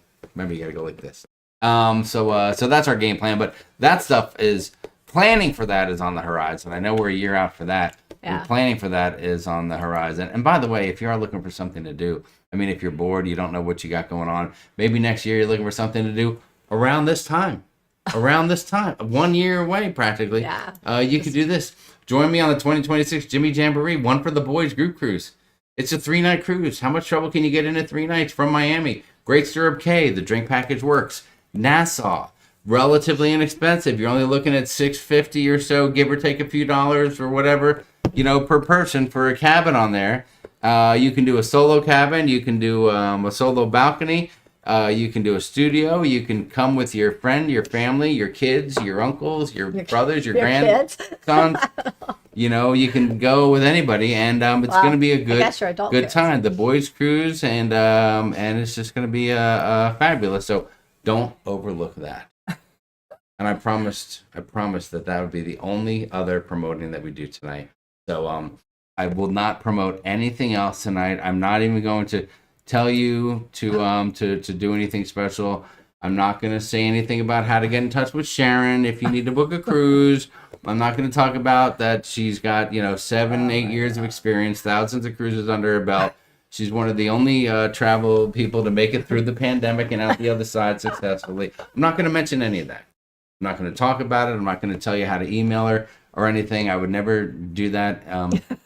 go like this. So that's our game plan, but that stuff is planning for that is on the horizon. I know we're a year out for that. Yeah. Planning for that is on the horizon. And by the way, if you are looking for something to do, I mean, if you're bored, you don't know what you got going on, maybe next year you're looking for something to do around this time. 1 year away practically. Yeah. You could do this. Join me on the 2026 Jimmy Jamboree, One for the Boys group cruise. It's a 3-night cruise. How much trouble can you get in at 3 nights from Miami? Great Stirrup Cay, the drink package works. Nassau, relatively inexpensive. You're only looking at $650 or so, give or take a few dollars or whatever, per person for a cabin on there. You can do a solo cabin. You can do a solo balcony. You can do a studio. You can come with your friend, your family, your kids, your uncles, your brothers, your grandsons. You can go with anybody, and it's going to be a good time. The boys cruise, and it's just going to be fabulous. So don't overlook that. And I promised that would be the only other promoting that we do tonight. So I will not promote anything else tonight. I'm not even going to tell you to do anything special. I'm not going to say anything about how to get in touch with Sharon if you need to book a cruise. I'm not going to talk about that she's got 7-8 years of experience, thousands of cruises under her belt. She's one of the only travel people to make it through the pandemic and out the other side successfully. I'm not going to mention any of that. I'm not going to talk about it. I'm not going to tell you how to email her or anything. I would never do that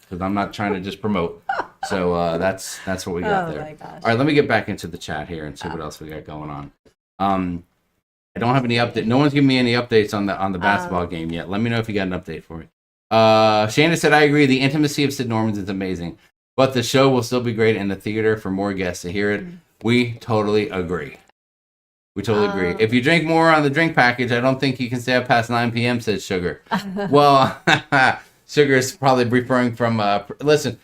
because I'm not trying to just promote. So that's what we got there. My gosh. All right, let me get back into the chat here and see what else we got going on. I don't have any update. No one's giving me any updates on the basketball game yet. Let me know if you got an update for me. Shana said, I agree. The intimacy of Sid Norman's is amazing, but the show will still be great in the theater for more guests to hear it. We totally agree. We totally agree. If you drink more on the drink package, I don't think you can stay up past 9 p.m., says Sugar. Well, Sugar is probably referring from, listen,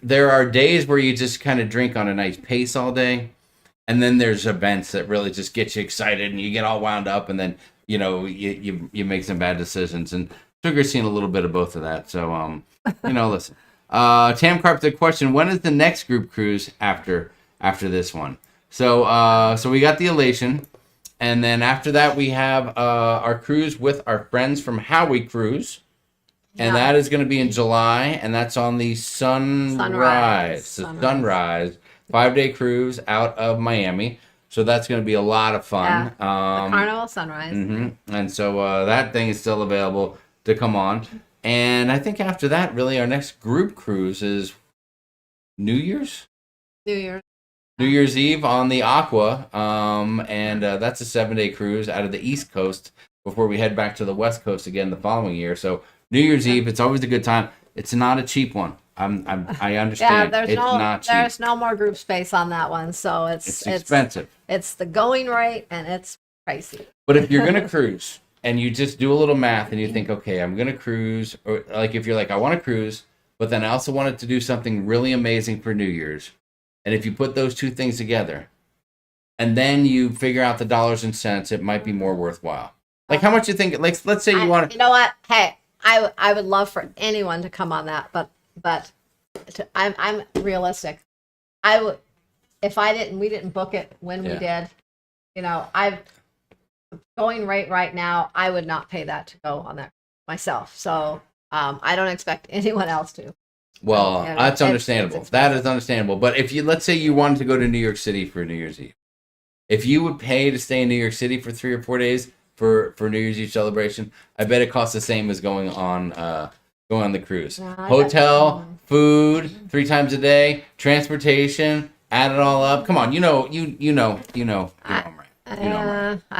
there are days where you just kind of drink on a nice pace all day. And then there's events that really just get you excited and you get all wound up and then, you make some bad decisions. And Sugar's seen a little bit of both of that. So, listen. Tam Carp, the question, when is the next group cruise after this one? So we got the Elation. And then after that, we have our cruise with our friends from Howie Cruise. And that is going to be in July. And that's on the Sunrise. Sunrise 5-day cruise out of Miami. So that's going to be a lot of fun. Yeah. The Carnival Sunrise. Mm-hmm. And so that thing is still available to come on. And I think after that, really, our next group cruise is New Year's? New Year's Eve on the Aqua, and that's a 7-day cruise out of the East Coast before we head back to the West Coast again the following year. So New Year's Eve, it's always a good time. It's not a cheap one. I understand. Yeah, not cheap. There's no more group space on that one, so it's expensive. It's the going rate and it's pricey. But if you're gonna cruise and you just do a little math and you think, okay, I'm gonna cruise, or like if you're like, I want to cruise, but then I also wanted to do something really amazing for New Year's. And if you put those two things together, and then you figure out the dollars and cents, it might be more worthwhile. Like how much you think? Like let's say you want to. You know what? Hey, I would love for anyone to come on that, but I'm realistic. I would if we didn't book it when we did. I'm going right now. I would not pay that to go on that myself. So I don't expect anyone else to. Well, that's understandable. That is understandable. But if let's say you wanted to go to New York City for New Year's Eve, if you would pay to stay in New York City for 3 or 4 days for New Year's Eve celebration, I bet it costs the same as going on the cruise. Hotel, food, 3 times a day, transportation, add it all up. Come on, you know I'm right. I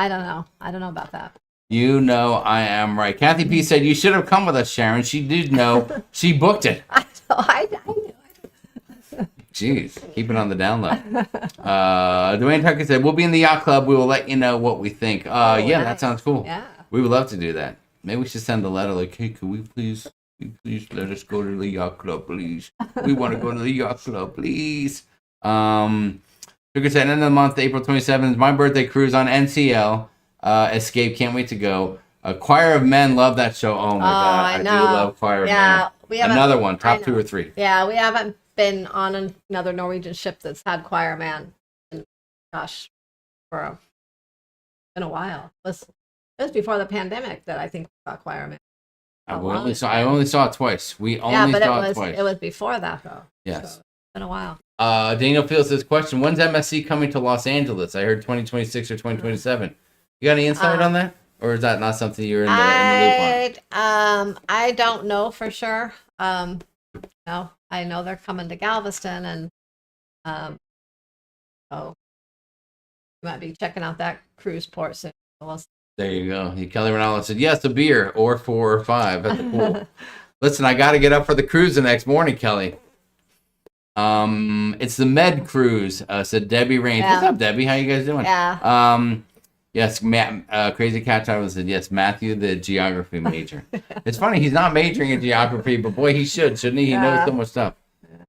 don't know. I don't know about that. I am right. Kathy P said you should have come with us, Sharon. She did know. She booked it. I knew. Jeez, keep it on the down low. Dwayne Tucker said, we'll be in the yacht club. We will let you know what we think. Nice. That sounds cool. Yeah. We would love to do that. Maybe we should send a letter like, hey, could we please let us go to the yacht club, please? We want to go to the yacht club, please. Tucker said, end of the month, April 27th, is my birthday cruise on NCL. Escape, can't wait to go. Choir of Men, love that show. Oh my God, I do love Choir of Men. We another one, top 2 or 3. Yeah, we haven't been on another Norwegian ship that's had Choir of Man. And gosh, for been a while. It was before the pandemic that I think we saw Choir of Man. I only saw it twice. We only saw it twice. It was before that though. Yes, so it's been a while. Daniel Fields says, question: when's MSC coming to Los Angeles? I heard 2026 or 2027. You got any insight on that? Or is that not something you're in the loop on? I don't know for sure. No, I know they're coming to Galveston, and so you might be checking out that cruise port soon. There you go. Kelly Ronaldo said, yes, a beer or 4 or 5 at the pool. Listen, I got to get up for the cruise the next morning, Kelly. It's the Med Cruise, said Debbie Rains. Yeah. What's up, Debbie? How you guys doing? Yeah. Yes, Crazy Cat Child said, yes, Matthew, the geography major. It's funny, he's not majoring in geography, but boy, he should, shouldn't he? He knows so much stuff.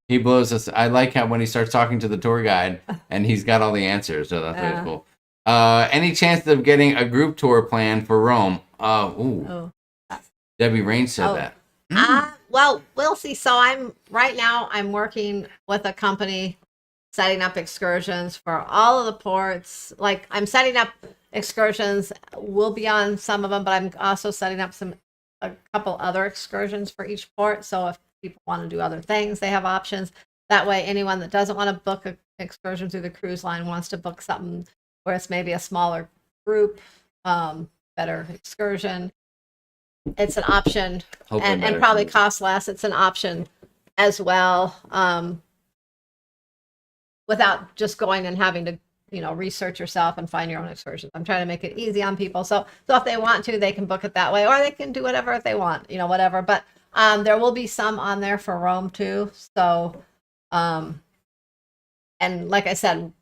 He blows us. I like how when he starts talking to the tour guide and he's got all the answers, so that's really cool. Any chance of getting a group tour planned for Rome? Debbie Rains said that. Well, we'll see. So right now I'm working with a company setting up excursions for all of the ports. Like I'm setting up excursions. We'll be on some of them, but I'm also setting up a couple other excursions for each port. So if people want to do other things, they have options. That way, anyone that doesn't want to book an excursion through the cruise line wants to book something where it's maybe a smaller group, better excursion. It's an option, and probably cost less. It's an option as well, without just going and having to, research yourself and find your own excursions. I'm trying to make it easy on people. So if they want to, they can book it that way, or they can do whatever they want, whatever. But there will be some on there for Rome too. So, and like I said,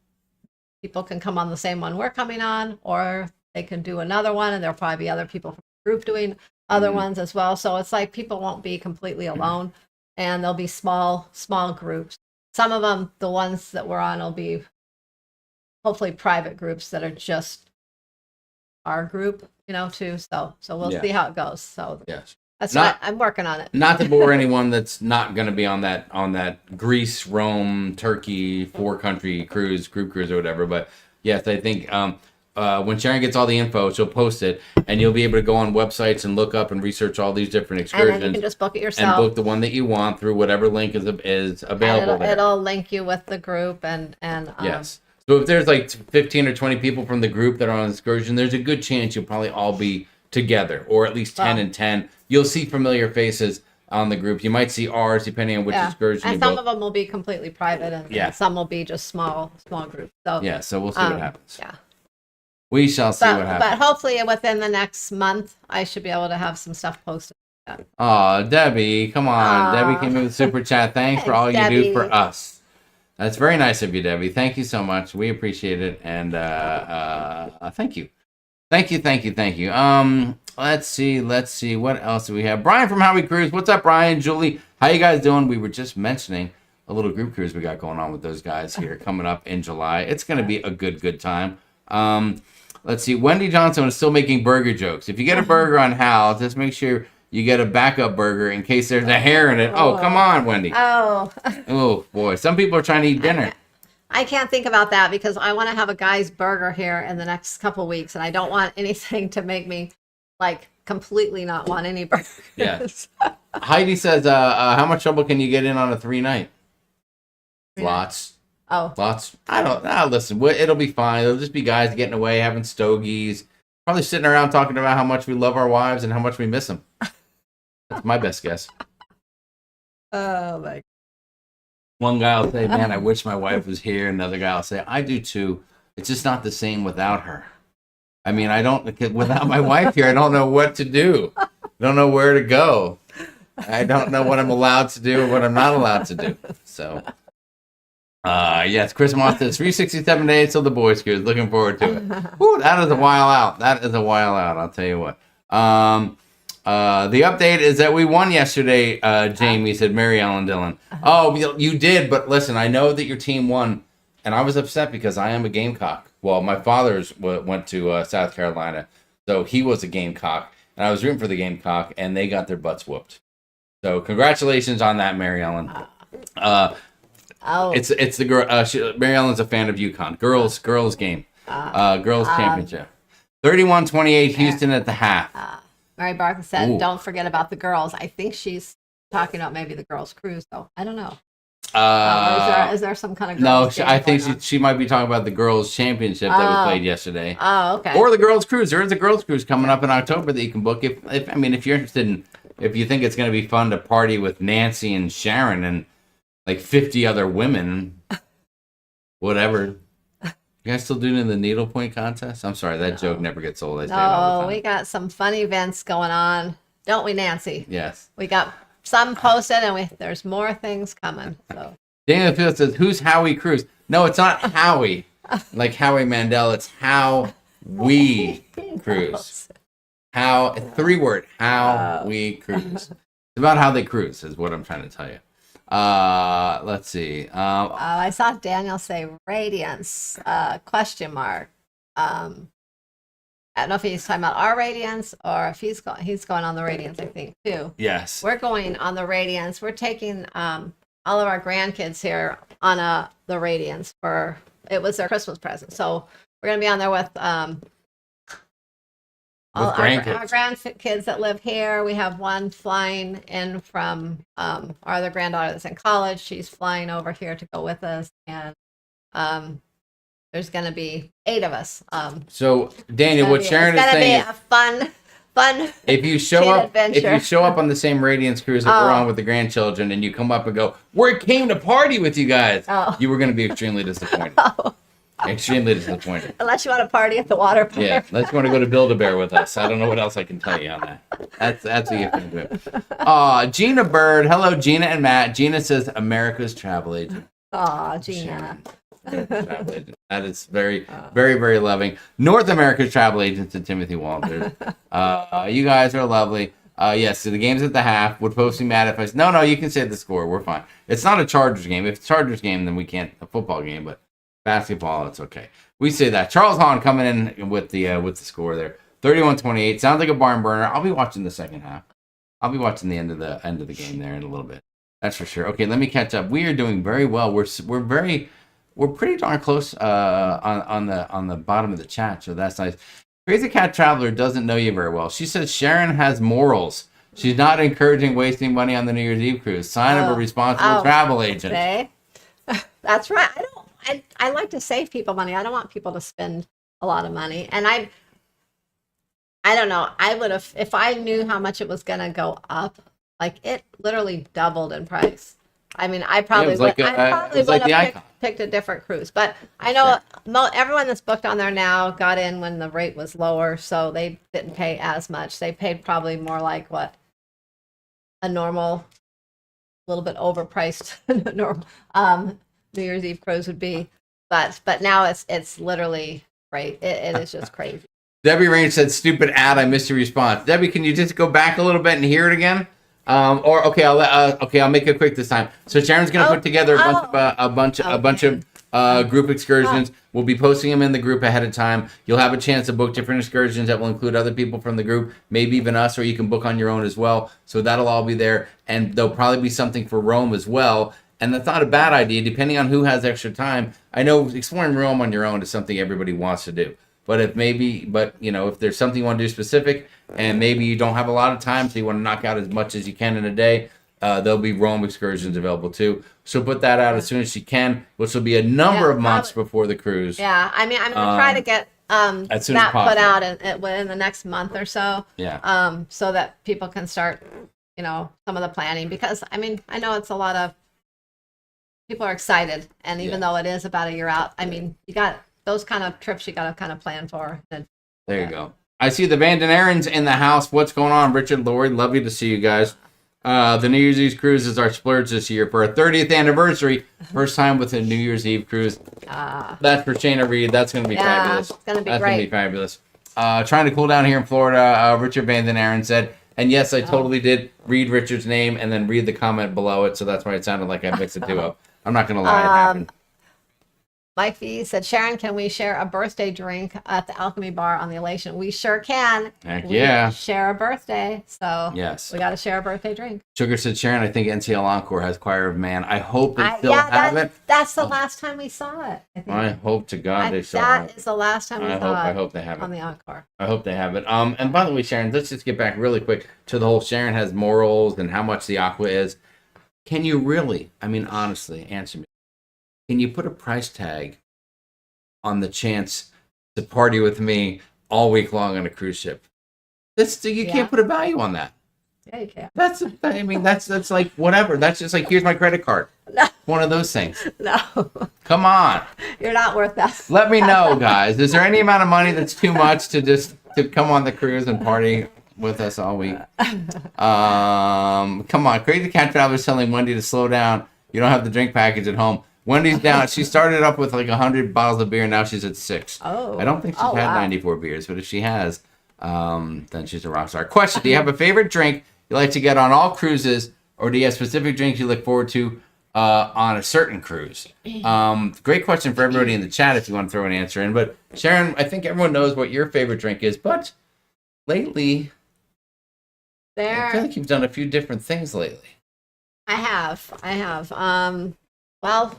people can come on the same one we're coming on, or they can do another one, and there'll probably be other people from the group doing other ones as well. So it's like people won't be completely alone, and there'll be small groups. Some of them, the ones that we're on, will be hopefully private groups that are just our group, too. So we'll see how it goes. So yes, that's what I'm working on it. Not to bore anyone that's not going to be on that Greece, Rome, Turkey, 4-country group cruise or whatever. But yes, I think when Sharon gets all the info, she'll post it, and you'll be able to go on websites and look up and research all these different excursions. And then you can just book it yourself. And book the one that you want through whatever link is available and it'll link you with the group and yes. So if there's like 15 or 20 people from the group that are on an excursion, there's a good chance you'll probably all be together, or at least 10 and 10. You'll see familiar faces on the group. You might see ours depending on which excursion and some of them will be completely private, and some will be just small groups. So so we'll see what happens. Yeah. We shall see what happens. But hopefully within the next month, I should be able to have some stuff posted. Oh, Debbie, come on. Debbie came in with super chat. Thanks for all you do for us. That's very nice of you, Debbie. Thank you so much. We appreciate it. And thank you. Thank you. Let's see. What else do we have? Brian from Howie Cruise. What's up, Brian? Julie, how you guys doing? We were just mentioning a little group cruise we got going on with those guys here coming up in July. It's going to be a good time. Let's see. Wendy Johnson is still making burger jokes. If you get a burger on Hal, just make sure you get a backup burger in case there's a hair in it. Oh, come on, Wendy. Oh, boy. Some people are trying to eat dinner. I can't think about that because I want to have a guy's burger here in the next couple weeks, and I don't want anything to make me like completely not want any burgers. Yes. Heidi says, how much trouble can you get in on a 3-night? Lots. Oh. Lots. I don't know. Listen, it'll be fine. It'll just be guys getting away, having stogies, probably sitting around talking about how much we love our wives and how much we miss them. That's my best guess. Oh, my God. One guy will say, man, I wish my wife was here. Another guy will say, I do too. It's just not the same without her. I mean, without my wife here, I don't know what to do. I don't know where to go. I don't know what I'm allowed to do or what I'm not allowed to do. So, yes, Chris Moss says 367 days till the boys' cruise. Looking forward to it. Ooh, that is a while out. I'll tell you what. The update is that we won yesterday, Jamie, said Mary Ellen Dillon. Oh, you did, but listen, I know that your team won, and I was upset because I am a Gamecock. Well, my father's went to South Carolina, so he was a Gamecock, and I was rooting for the Gamecock, and they got their butts whooped. So congratulations on that, Mary Ellen. It's the girl. Mary Ellen's a fan of UConn. Girls game. Girls championship. 31-28 Houston at the half. Mary Barker said, don't forget about the girls. I think she's talking about maybe the girls' cruise, though. I don't know. Is there some kind of girls I think she might be talking about the girls' championship that we played yesterday. Oh, okay. Or the girls' cruise. There is a girls' cruise coming up in October that you can book. If you're interested in, if you think it's going to be fun to party with Nancy and Sharon and like 50 other women, whatever. You guys still doing the needlepoint contest? I'm sorry, that joke never gets old. I say it all the time. We got some fun events going on, don't we, Nancy? Yes. We got some posted, and there's more things coming. So Daniel Field says, "Who's Howie Cruise?" No, it's not Howie, like Howie Mandel. It's how we cruise. How 3-word. How we cruise. It's about how they cruise, is what I'm trying to tell you. Let's see. I saw Daniel say radiance, question mark. I don't know if he's talking about our Radiance or if he's going on the Radiance, I think, too. Yes. We're going on the Radiance. We're taking all of our grandkids here on the Radiance it was their Christmas present. So we're going to be on there with all our grandkids that live here. We have one flying in from our other granddaughter that's in college. She's flying over here to go with us. And there's going to be 8 of us. So Daniel, what Sharon is saying is going to be a fun. If you show up on the same Radiance cruise that we're on with the grandchildren, and you come up and go, "We came to party with you guys," you were going to be extremely disappointed. Extremely disappointed. Unless you want to party at the water park. Yeah, unless you want to go to Build-A-Bear with us. I don't know what else I can tell you on that. That's what you can do. Gina Bird. Hello, Gina and Matt. Gina says America's travel agent. Aw, Gina. That is very, very, very loving. North America's travel agent to Timothy Walters. You guys are lovely. Yes, so the game's at the half. Would Posty mad if I said, no, you can say the score. We're fine. It's not a Chargers game. If it's a Chargers game, then we can't. A football game, but basketball, it's okay. We say that. Charles Hahn coming in with the score there. 31-28. Sounds like a barn burner. I'll be watching the second half. I'll be watching the end of the game there in a little bit. That's for sure. Okay, let me catch up. We are doing very well. We're pretty darn close on the bottom of the chat, so that's nice. Crazy Cat Traveler doesn't know you very well. She says Sharon has morals. She's not encouraging wasting money on the New Year's Eve cruise. Sign of a responsible travel agent. Okay. That's right. I like to save people money. I don't want people to spend a lot of money. And I don't know. I would have, if I knew how much it was going to go up, like it literally doubled in price. I mean, I probably would have picked a different cruise. But I know everyone that's booked on there now got in when the rate was lower, so they didn't pay as much. They paid probably more like what a normal, a little bit overpriced normal New Year's Eve cruise would be. But now it's literally great. It is just crazy. Debbie Rain said, "Stupid ad. I missed your response." Debbie, can you just go back a little bit and hear it again? I'll make it quick this time. So Sharon's gonna put together a bunch of group excursions. We'll be posting them in the group ahead of time. You'll have a chance to book different excursions that will include other people from the group, maybe even us, or you can book on your own as well. So that'll all be there, and there'll probably be something for Rome as well. And that's not a bad idea, depending on who has extra time. I know exploring Rome on your own is something everybody wants to do. But if there's something you want to do specific, and maybe you don't have a lot of time, so you want to knock out as much as you can in a day, there'll be Rome excursions available too. So put that out as soon as you can, which will be a number of months before the cruise. Yeah, I mean, I'm going to try to get that put out in the next month or so. Yeah. So that people can start, some of the planning, because I mean, I know it's a lot of people are excited, and even though it is about a year out, I mean, you got those kind of trips you got to kind of plan for. There you go. I see the Van Den Aarons in the house. What's going on? Richard, Lori, lovely to see you guys. The New Year's Eve cruise is our splurge this year for our 30th anniversary. First time with a New Year's Eve cruise. That's for Shayna Reed. That's going to be fabulous. It's going to be That's great. Going to be fabulous. Trying to cool down here in Florida, Richard Van Den Aaron said, and yes, I totally did read Richard's name and then read the comment below it, so that's why it sounded like I mixed the two up. I'm not going to lie, it happened. Mike V said, Sharon, can we share a birthday drink at the Alchemy Bar on the Elation? We sure can. Heck we yeah. share a birthday. So yes, we got to share a birthday drink. Sugar said, Sharon, I think NCL Encore has Choir of Man. I hope they still have it. That's the last time we saw it. I hope to God they still have it. That is the last time we saw it. I hope they have it. On the Encore. I hope they have it. And by the way, Sharon, let's just get back really quick to the whole Sharon has morals and how much the Aqua is. Can you really, I mean, honestly, answer me. Can you put a price tag on the chance to party with me all week long on a cruise ship? You can't put a value on that. Yeah, you can. That's like whatever. That's just like, here's my credit card. No. One of those things. No. Come on. You're not worth that. Let me know, guys. Is there any amount of money that's too much to come on the cruise and party with us all week? Come on. Crazy Cat Traveler's telling Wendy to slow down. You don't have the drink package at home. Wendy's down. She started up with like 100 bottles of beer. Now she's at 6. Oh. I don't think she's had 94 beers, but if she has, then she's a rock star. Question: do you have a favorite drink you like to get on all cruises, or do you have specific drinks you look forward to on a certain cruise? Great question for everybody in the chat if you want to throw an answer in. But Sharon, I think everyone knows what your favorite drink is. But lately, I feel like you've done a few different things lately. I have. Well,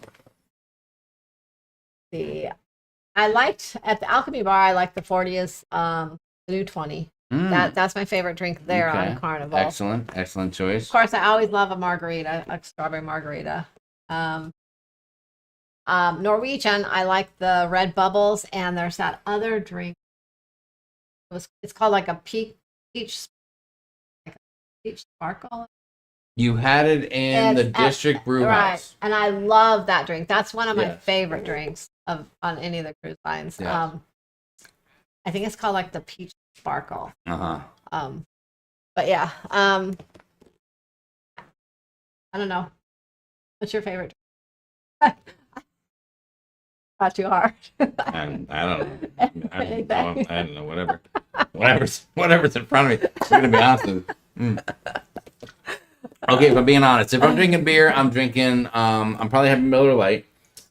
I liked at the Alchemy Bar. I liked the 40s, the new 20. That's my favorite drink there on Carnival. Excellent choice. Of course, I always love a margarita, a strawberry margarita. Norwegian, I like the red bubbles, and there's that other drink. It's called like a peach sparkle. You had it in the District Brew House. Right, and I love that drink. That's one of my favorite drinks on any of the cruise lines. Yes. I think it's called like the peach sparkle. But yeah, I don't know. What's your favorite drink? Not too hard. I don't know. I don't know. Whatever's in front of me. I'm gonna be honest with you. Okay, if I'm being honest, if I'm drinking beer, I'm probably having Miller Lite.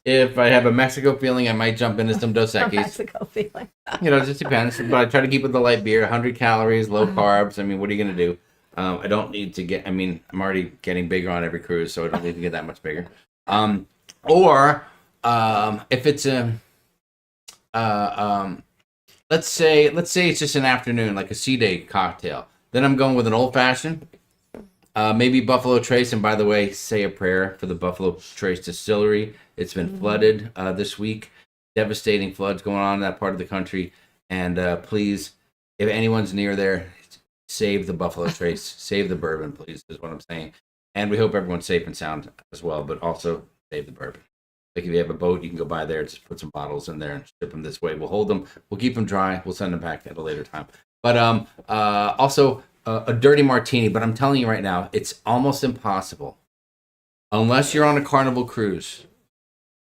If I have a Mexico feeling, I might jump into some Dos Equis. Mexico feeling. It just depends. But I try to keep it the light beer, 100 calories, low carbs. I mean, what are you gonna do? I don't need to get. I mean, I'm already getting bigger on every cruise, so I don't need to get that much bigger. Or if it's let's say it's just an afternoon, like a sea day cocktail. Then I'm going with an old fashioned. Maybe Buffalo Trace, and by the way, say a prayer for the Buffalo Trace Distillery. It's been flooded this week. Devastating floods going on in that part of the country. And please, if anyone's near there, save the Buffalo Trace. Save the bourbon, please, is what I'm saying. And we hope everyone's safe and sound as well, but also save the bourbon. Like if you have a boat, you can go by there, just put some bottles in there and ship them this way. We'll hold them. We'll keep them dry. We'll send them back at a later time. But also... a dirty martini, but I'm telling you right now, it's almost impossible. Unless you're on a Carnival cruise,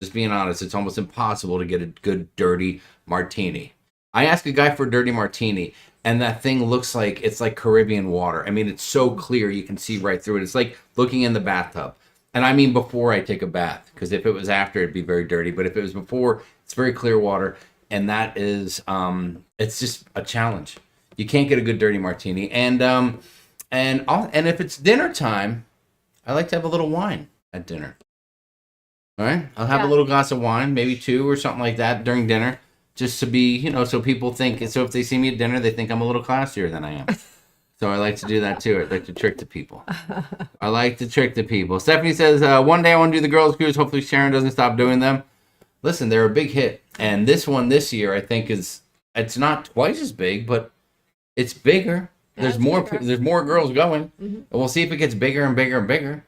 just being honest, it's almost impossible to get a good dirty martini. I asked a guy for a dirty martini, and that thing looks like it's like Caribbean water. I mean, it's so clear you can see right through it. It's like looking in the bathtub. And I mean before I take a bath, because if it was after, it'd be very dirty. But if it was before, it's very clear water, and that is, it's just a challenge. You can't get a good dirty martini, and if it's dinner time, I like to have a little wine at dinner. All right, I'll have a little glass of wine, maybe 2 or something like that during dinner, just to be, so people think. So if they see me at dinner, they think I'm a little classier than I am. So I like to do that too. I like to trick the people. Stephanie says, one day I want to do the girls' cruise. Hopefully Sharon doesn't stop doing them. Listen, they're a big hit, and this one this year I think it's not twice as big, but it's bigger. There's more girls going. Mm-hmm. We'll see if it gets bigger and bigger and bigger.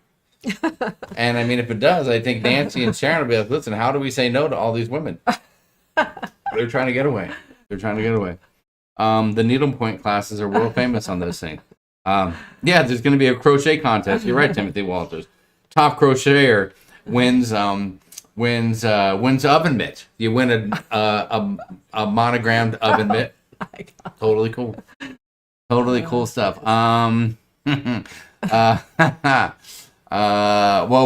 And I mean, if it does, I think Nancy and Sharon will be like, listen, how do we say no to all these women? They're trying to get away. The needlepoint classes are world famous on those things. There's going to be a crochet contest. You're right, Timothy Walters. Top crocheter wins oven mitt. You win a monogrammed oven mitt. Totally cool stuff. Well,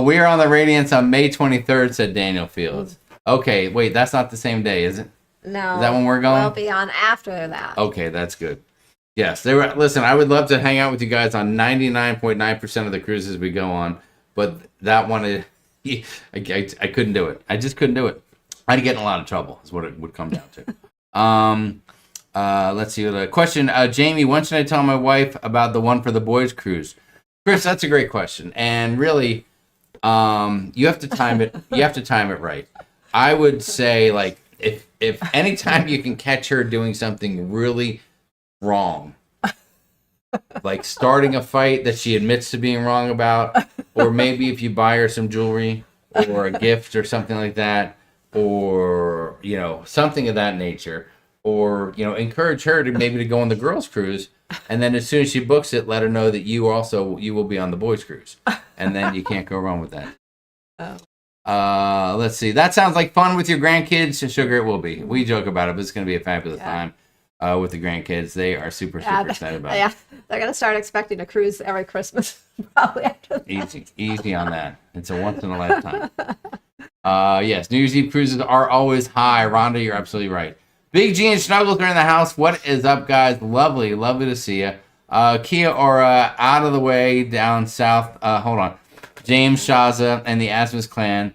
we're on the Radiance on May 23rd, said Daniel Fields. Okay, wait, that's not the same day, is it? No. Is that when we're going? We'll be on after that. Okay, that's good. Yes, listen, I would love to hang out with you guys on 99.9% of the cruises we go on, but that one, I couldn't do it. I just couldn't do it. I'd get in a lot of trouble, is what it would come down to. Let's see the question. Jamie, when should I tell my wife about the one for the boys cruise? Chris, that's a great question. And really, you have to time it. You have to time it right. I would say, like, if anytime you can catch her doing something really wrong, like starting a fight that she admits to being wrong about, or maybe if you buy her some jewelry or a gift or something like that, or something of that nature. Or, encourage her to maybe to go on the girls' cruise. And then as soon as she books it, let her know that you will be on the boys' cruise. And then you can't go wrong with that. Let's see. That sounds like fun with your grandkids. Sugar, it will be. We joke about it, but it's going to be a fabulous time. with the grandkids. They are super excited about yeah. it. They're gonna start expecting a cruise every Christmas probably after that. Easy on that. It's a once in a lifetime. Yes, New Year's Eve cruises are always high. Rhonda, you're absolutely right. Big G and Snuggles are in the house. What is up, guys? Lovely to see you. Kia Ora out of the way down south. Hold on. James Shaza and the Asmus clan.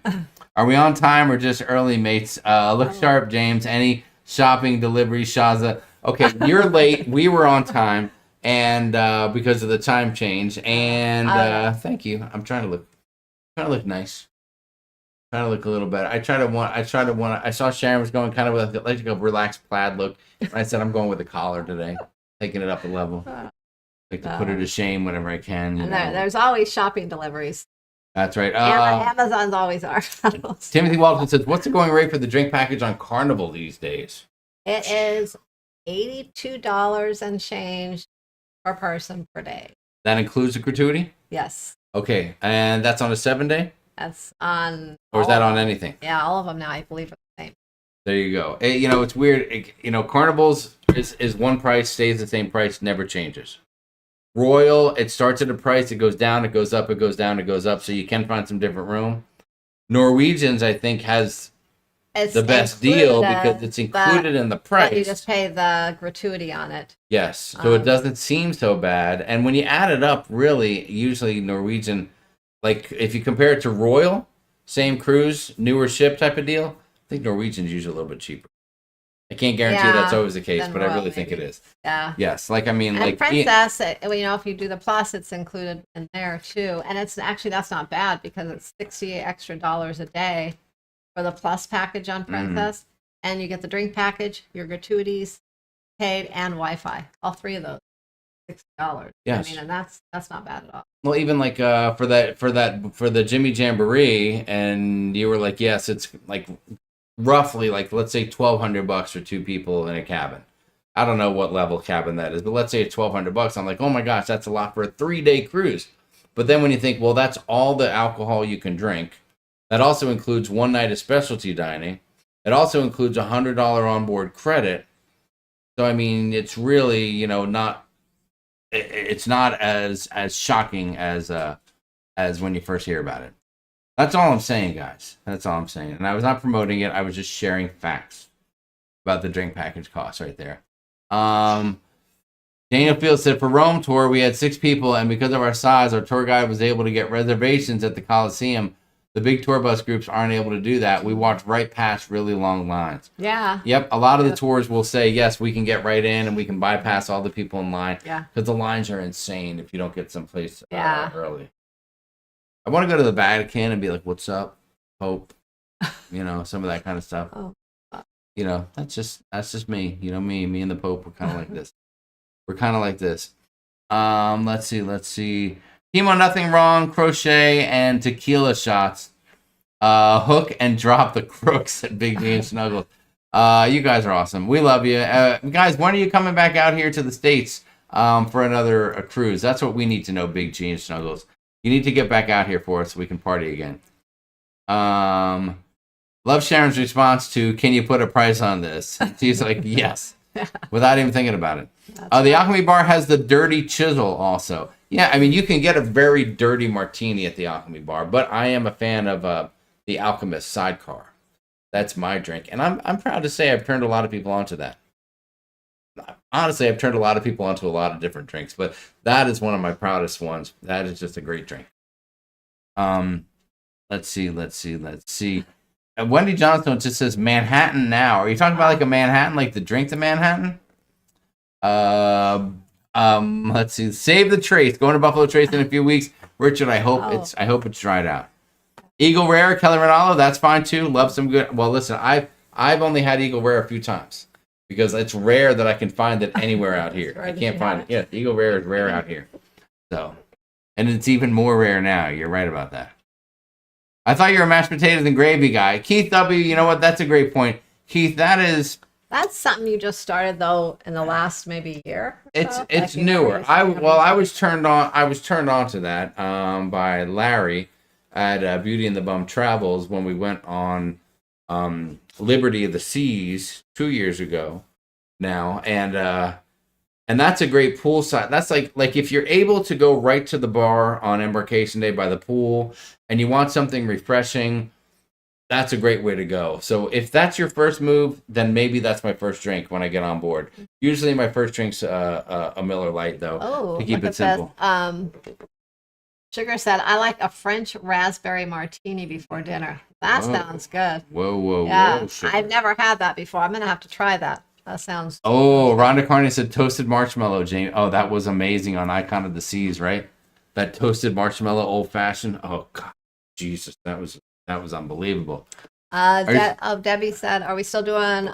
Are we on time or just early, mates? Look sharp, James. Any shopping delivery, Shaza? Okay, you're late. We were on time, and because of the time change. And thank you. I'm trying to look nice. Trying to look a little better. I saw Sharon was going kind of with like a relaxed plaid look. And I said I'm going with a collar today, taking it up a level. Like to put her to shame whenever I can. And there's always shopping deliveries. That's right. Amazon's always are. Timothy Walton says, "What's the going rate for the drink package on Carnival these days?" It is $82 and change per person per day. That includes the gratuity? Yes. Okay, and that's on a 7-day? That's on. Or is that on anything? Yeah, all of them now, I believe, are the same. There you go. It's weird. Carnival's is one price, stays the same price, never changes. Royal, it starts at a price, it goes down, it goes up, it goes down, it goes up, so you can find some different room. Norwegians, I think, has the best deal because it's included in the price. But you just pay the gratuity on it. Yes, so it doesn't seem so bad. And when you add it up, really, usually Norwegian, like if you compare it to Royal, same cruise, newer ship type of deal, I think Norwegian's usually a little bit cheaper. I can't guarantee that's always the case, but I really think it is. Yeah. Yes, and Princess, if you do the plus, it's included in there too. And it's actually, that's not bad because it's $60 extra a day for the plus package on Princess. And you get the drink package, your gratuities paid, and Wi-Fi. All three of those, $60. Yes. I mean, and that's not bad at all. Well, even like for the Jimmy Jamboree, and you were like, yes, it's like roughly like, let's say $1,200 for two people in a cabin. I don't know what level cabin that is, but let's say it's $1,200. I'm like, oh my gosh, that's a lot for a 3-day cruise. But then when you think, well, that's all the alcohol you can drink. That also includes one night of specialty dining. It also includes $100 onboard credit. So I mean, it's really not. It's not as shocking as when you first hear about it. That's all I'm saying, guys. That's all I'm saying. And I was not promoting it. I was just sharing facts about the drink package costs right there. Daniel Fields said, for Rome tour, we had 6 people, and because of our size, our tour guide was able to get reservations at the Coliseum. The big tour bus groups aren't able to do that. We walked right past really long lines. Yeah. Yep. A lot of the tours will say, yes, we can get right in and we can bypass all the people in line. Yeah. Because the lines are insane if you don't get someplace early. I want to go to the Vatican and be like, what's up, Pope? Some of that kind of stuff. Oh. That's just me. Me and the Pope, we're kind of like this. We're kind of like this. Let's see. Chemo, nothing wrong. Crochet and tequila shots. Hook and drop the crooks at Big D and Snuggles. You guys are awesome. We love you. Guys, when are you coming back out here to the States for another cruise? That's what we need to know, Big G and Snuggles. You need to get back out here for us so we can party again. Love Sharon's response to, can you put a price on this? She's like, yes, without even thinking about it. The Alchemy Bar has the dirty chisel also. Yeah, I mean, you can get a very dirty martini at the Alchemy Bar, but I am a fan of the Alchemist Sidecar. That's my drink, and I'm proud to say I've turned a lot of people onto that. Honestly, I've turned a lot of people onto a lot of different drinks, but that is one of my proudest ones. That is just a great drink. Let's see. Wendy Johnstone just says Manhattan now. Are you talking about like a Manhattan, like the drink the Manhattan? Let's see. Save the Trace. Going to Buffalo Trace in a few weeks. Richard, I hope it's dried out. Eagle Rare, Kelly Ronaldo, that's fine too. Love some good. Well, listen, I've only had Eagle Rare a few times because it's rare that I can find it anywhere out here. I can't find it. Yeah, Eagle Rare is rare out here. So, and it's even more rare now. You're right about that. I thought you were a mashed potatoes and gravy guy. Keith W., you know what? That's a great point. Keith, that's something you just started though in the last maybe year. It's newer. I was turned on to that by Larry at Beauty and the Bum Travels when we went on Liberty of the Seas 2 years ago. now, and that's a great poolside. That's like if you're able to go right to the bar on Embarkation Day by the pool, and you want something refreshing, that's a great way to go. So if that's your first move, then maybe that's my first drink when I get on board. Usually my first drink's a Miller Lite, though, to keep it simple. Sugar said, I like a French raspberry martini before dinner. That sounds good. Whoa. Sugar. I've never had that before. I'm going to have to try that. That sounds... Oh, Rhonda Carney said toasted marshmallow, Jane. Oh, that was amazing on Icon of the Seas, right? That toasted marshmallow old fashioned. Oh, God. Jesus, that was unbelievable. Debbie said, are we still doing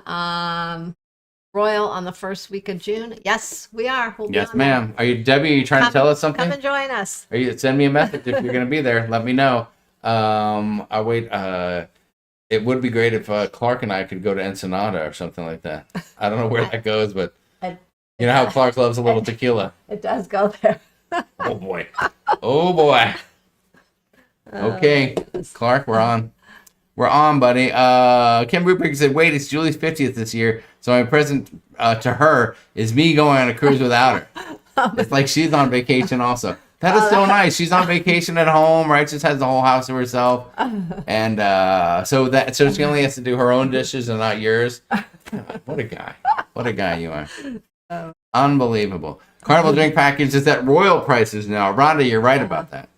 Royal on the first week of June? Yes, we are. Yes, ma'am. Are you, Debbie, are you trying to tell us something? Come and join us. Send me a message if you're going to be there. Let me know. I'll wait. It would be great if Clark and I could go to Ensenada or something like that. I don't know where that goes, but you know how Clark loves a little tequila. It does go there. Oh, boy. Okay, Clark, we're on. We're on, buddy. Kim Rupick said, wait, it's Julie's 50th this year, so my present to her is me going on a cruise without her. It's like she's on vacation also. That is so nice. She's on vacation at home, right? Just has the whole house to herself. And so she only has to do her own dishes and not yours. God, what a guy. What a guy you are. Unbelievable. Carnival drink package is at royal prices now. Rhonda, you're right about that.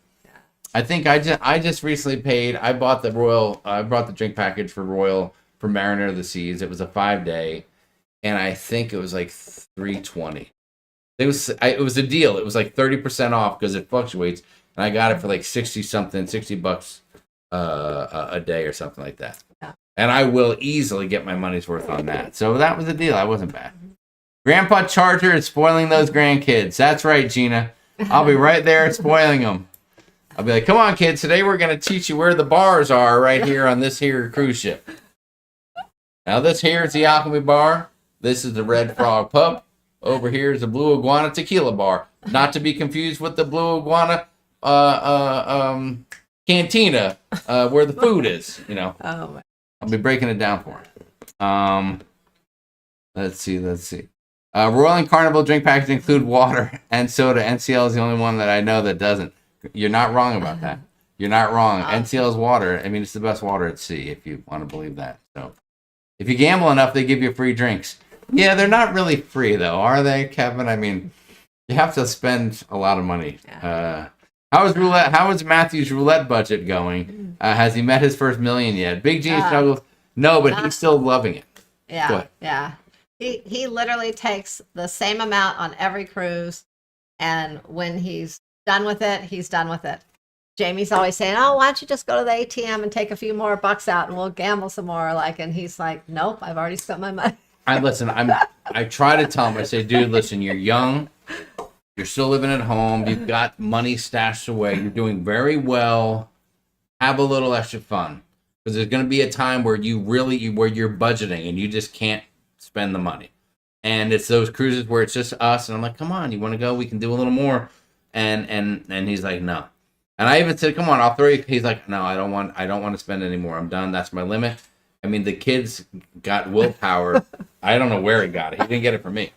I think I just recently paid. I bought the drink package for Royal for Mariner of the Seas. It was a 5-day, and I think it was like $320. It was a deal. It was like 30% off because it fluctuates, and I got it for like $60 a day or something like that. Yeah. And I will easily get my money's worth on that. So that was a deal. I wasn't bad. Grandpa Charger is spoiling those grandkids. That's right, Gina. I'll be right there spoiling them. I'll be like, come on, kids. Today we're going to teach you where the bars are right here on this here cruise ship. Now this here is the Alchemy Bar. This is the Red Frog Pub. Over here is the Blue Iguana Tequila Bar. Not to be confused with the Blue Iguana Cantina where the food is, you know. Oh, I'll be breaking it down for him. Let's see. Royal and Carnival drink packages include water and soda. NCL is the only one that I know that doesn't. You're not wrong about that. You're not wrong. NCL's water, I mean, it's the best water at sea, if you want to believe that. So, if you gamble enough, they give you free drinks. Yeah, they're not really free, though, are they, Kevin? I mean, you have to spend a lot of money. Yeah. How is Matthew's roulette budget going? Has he met his first million yet? Big Gene struggles. No, but he's still loving it. Yeah. He literally takes the same amount on every cruise, and when he's done with it, he's done with it. Jamie's always saying, oh, why don't you just go to the ATM and take a few more bucks out and we'll gamble some more, and he's like, nope, I've already spent my money. I try to tell him, I say, dude, listen, you're young, you're still living at home, you've got money stashed away, you're doing very well, have a little extra fun, because there's going to be a time where you're budgeting and you just can't spend the money, and it's those cruises where it's just us, and I'm like, come on, you want to go, we can do a little more, and he's like, no. And I even said, come on, I'll throw you. He's like, no, I don't want to spend any more. I'm done. That's my limit. I mean, the kids got willpower. I don't know where he got it. He didn't get it from me.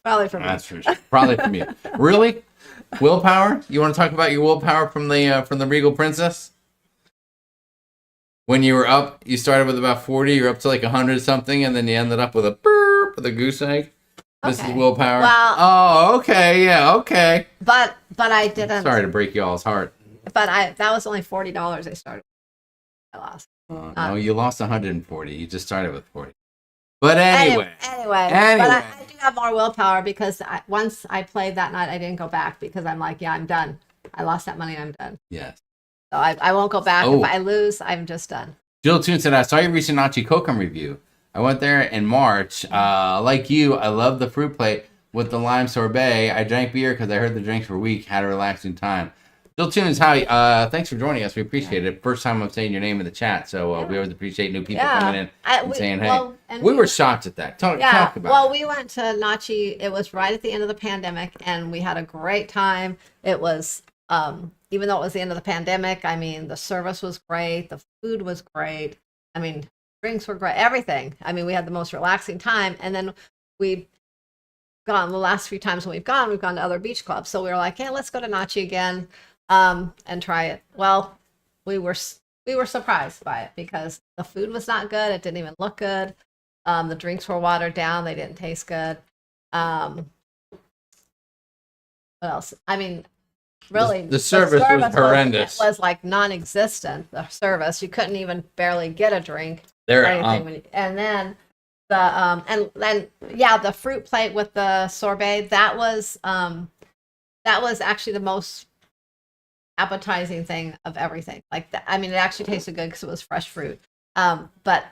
Probably from me. That's for sure. Probably from you. Really? Willpower? You want to talk about your willpower from the Regal Princess? When you were up, you started with about 40. You're up to like 100 something, and then you ended up with a burp with a goose egg. This is willpower. Well, oh, okay, yeah, okay. But I didn't. Sorry to break y'all's heart. But that was only $40 I started. I lost. No, you lost 140. You just started with 40. But anyway. But I do have more willpower because once I played that night, I didn't go back because I'm like, yeah, I'm done. I lost that money. I'm done. Yes. So I won't go back. If I lose, I'm just done. Jill Toon said, I saw your recent Nachi Kokum review. I went there in March. Like you, I love the fruit plate with the lime sorbet. I drank beer because I heard the drinks were weak. Had a relaxing time. Jill Tunes, hi. Thanks for joining us. We appreciate it. First time I'm saying your name in the chat, so we always appreciate new people coming in and saying, hey. We were shocked at that. Talk about it. Well, we went to Nachi. It was right at the end of the pandemic, and we had a great time. It was, even though it was the end of the pandemic, I mean, the service was great. The food was great. I mean, drinks were great. Everything. I mean, we had the most relaxing time. And then we gone the last few times when we've gone to other beach clubs. So we were like, hey, let's go to Nachi again, and try it. Well, we were surprised by it because the food was not good. It didn't even look good. The drinks were watered down. They didn't taste good. What else? I mean, really, the service was horrendous. It was like non-existent. The service, you couldn't even barely get a drink There, or anything. And then the and then yeah, the fruit plate with the sorbet, that was actually the most appetizing thing of everything. Like that, I mean, it actually tasted good because it was fresh fruit. But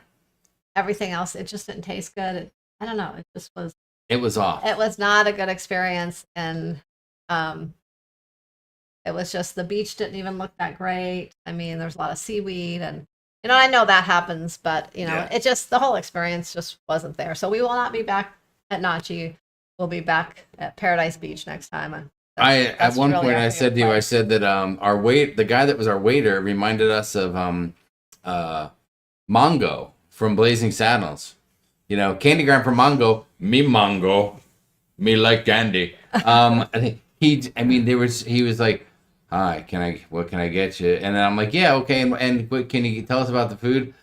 everything else, it just didn't taste good. I don't know. It just was. It was off. It was not a good experience, and it was just the beach didn't even look that great. I mean, there's a lot of seaweed, and I know that happens, but it just the whole experience just wasn't there. So we will not be back at Nachi. We'll be back at Paradise Beach next time. At one point I said to you, I said that the guy that was our waiter reminded us of Mongo from Blazing Saddles. Candy Graham from Mongo, me like candy. He was like, hi, what can I get you? And then I'm like, yeah, okay. And can you tell us about the food?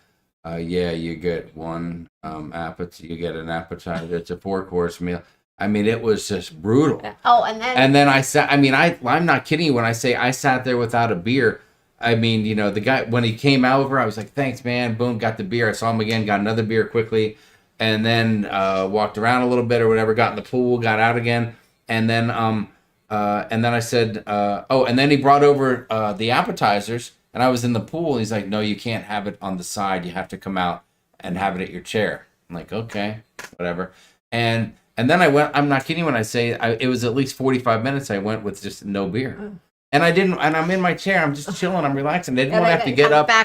Yeah, you get one appetizer. You get an appetizer. It's a 4-course meal. I mean, it was just brutal. Oh, and then I sat. I mean, I'm not kidding you when I say I sat there without a beer. I mean, the guy when he came over, I was like, thanks, man. Boom, got the beer. I saw him again, got another beer quickly, and then walked around a little bit or whatever. Got in the pool, got out again, and then I said, and then he brought over the appetizers, and I was in the pool. And he's like, no, you can't have it on the side. You have to come out and have it at your chair. I'm like, okay, whatever, And then I went, I'm not kidding when I say it was at least 45 minutes I went with just no beer. And I'm in my chair, I'm just chilling, I'm relaxing. I didn't want to have to get up, I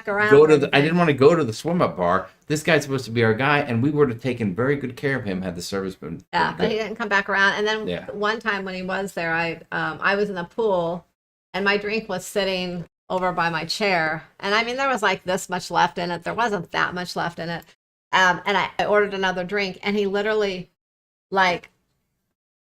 didn't want to go to the swim up bar. This guy's supposed to be our guy, and we would have taken very good care of him had the service been Yeah, but he didn't come back around. And then one time when he was there, I was in the pool, and my drink was sitting over by my chair. And I mean, there was like this much left in it. There wasn't that much left in it. And I ordered another drink, and he literally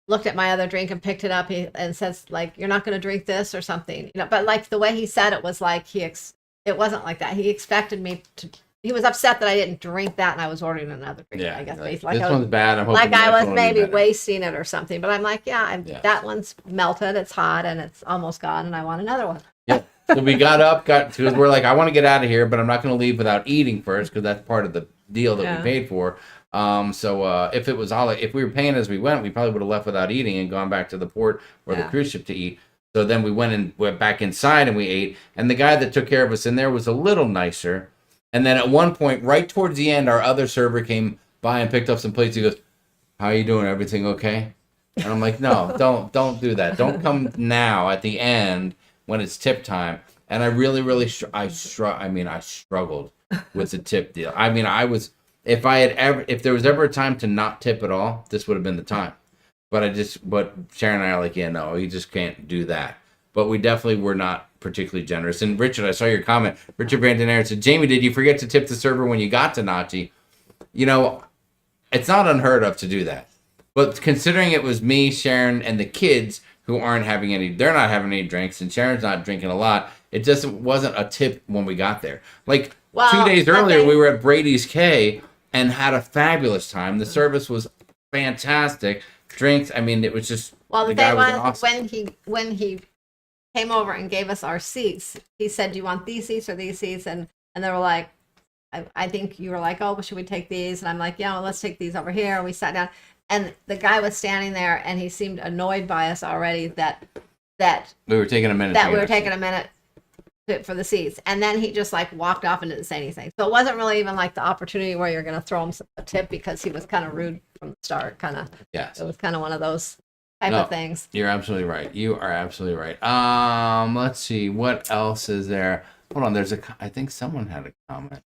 looked at my other drink and picked it up and says you're not going to drink this or something, but the way he said it was like it wasn't like that. He expected me to, he was upset that I didn't drink that and I was ordering another drink. Yeah, I guess this one's bad. I'm hoping I was maybe wasting it or something, but I'm like, that one's melted, it's hot, and it's almost gone, and I want another one. Yeah. So we got because we're like, I want to get out of here, but I'm not going to leave without eating first because that's part of the deal that we paid for. So if it was if we were paying as we went, we probably would have left without eating and gone back to the port or the cruise ship to eat. So then we went back inside and we ate. And the guy that took care of us in there was a little nicer. And then at one point, right towards the end, our other server came by and picked up some plates. He goes, "How you doing? Everything okay?" And I'm like, "No, don't do that. Don't come now at the end when it's tip time." And I really, really, I struggled with the tip deal. I mean, if there was ever a time to not tip at all, this would have been the time. But Sharon and I are like, yeah, no, you just can't do that. But we definitely were not particularly generous. And Richard, I saw your comment. Richard Brandon said, Jamie, did you forget to tip the server when you got to Nachi? It's not unheard of to do that. But considering it was me, Sharon, and the kids who they're not having any drinks, and Sharon's not drinking a lot, it just wasn't a tip when we got there. 2 days earlier, we were at Brady's Cay and had a fabulous time. The service was fantastic. Drinks, I mean, it was just. Well, the thing was, awesome. when he came over and gave us our seats, he said, "Do you want these seats or these seats?" And they were like, I think you were like, "Oh, should we take these?" And I'm like, "Yeah, well, let's take these over here." And we sat down, and the guy was standing there, and he seemed annoyed by us already that we were taking a minute. For the seats, and then he just walked off and didn't say anything. So it wasn't really even the opportunity where you're going to throw him a tip, because he was kind of rude from the start. It was kind of one of those type of things. You're absolutely right. You are absolutely right. Let's see, what else is there? Hold on, I think someone had a comment.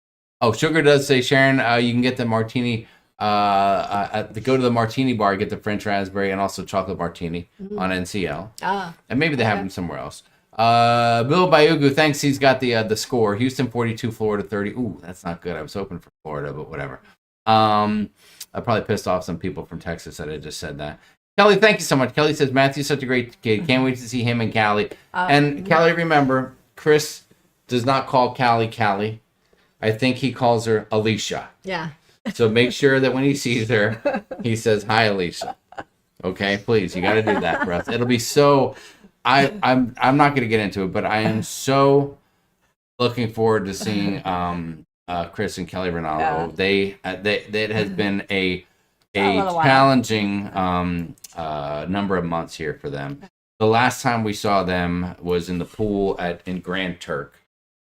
Oh, Sugar does say, Sharon, you can get the martini. Go to the martini bar, get the French raspberry and also chocolate martini on NCL. And maybe they have them somewhere else. Bill Bayugu, thanks. He's got the score. Houston 42, Florida 30. Ooh, that's not good. I was hoping for Florida, but whatever. I probably pissed off some people from Texas that I just said that. Kelly, thank you so much. Kelly says Matthew's such a great kid. Can't wait to see him and Callie. And Kelly, remember, Chris does not call Callie. I think he calls her Alicia. Yeah. So make sure that when he sees her, he says, "Hi, Alicia." Okay, please, you got to do that for us. It'll be so. I'm not going to get into it, but I am so looking forward to seeing Chris and Kelly Ronaldo. It has been a challenging number of months here for them. The last time we saw them was in the pool in Grand Turk,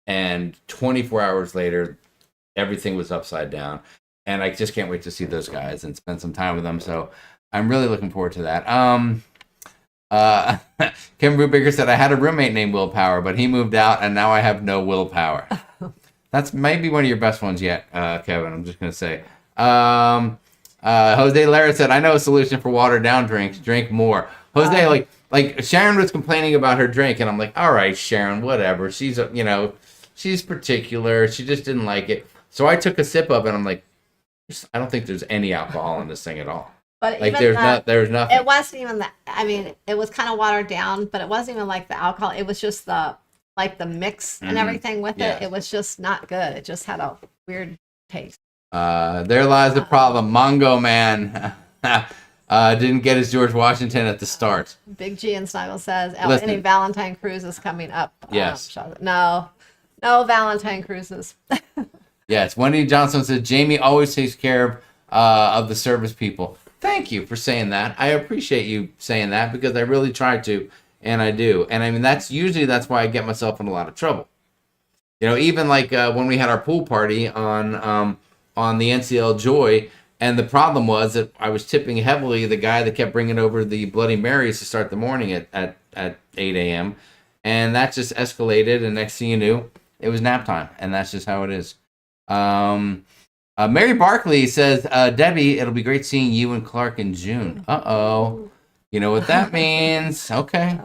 and 24 hours later, everything was upside down. And I just can't wait to see those guys and spend some time with them. So I'm really looking forward to that. Kim Brubaker said, I had a roommate named Willpower, but he moved out, and now I have no willpower. That's maybe one of your best ones yet, Kevin. I'm just going to say. Jose Lara said, I know a solution for watered down drinks. Drink more. Jose, like Sharon was complaining about her drink, and I'm like, all right, Sharon, whatever. She's, she's particular. She just didn't like it. So I took a sip of it, and I'm like, I don't think there's any alcohol in this thing at all. But like there's nothing. It wasn't even that. I mean, it was kind of watered down, but it wasn't even like the alcohol. It was just the mix and everything with it. It was just not good. It just had a weird taste. There lies the problem. Mongo Man didn't get his George Washington at the start. Big G and Snuggle says, any Valentine cruises coming up? Yes. No Valentine cruises. Yes. Wendy Johnson says, Jamie always takes care of the service people. Thank you for saying that. I appreciate you saying that because I really try to, and I do. And I mean, that's why I get myself in a lot of trouble. Even like when we had our pool party on the NCL Joy, and the problem was that I was tipping heavily the guy that kept bringing over the Bloody Marys to start the morning at 8 a.m. And that just escalated, and next thing you knew, it was nap time, and that's just how it is. Mary Barkley says, Debbie, it'll be great seeing you and Clark in June. Uh-oh. You know what that means. Okay.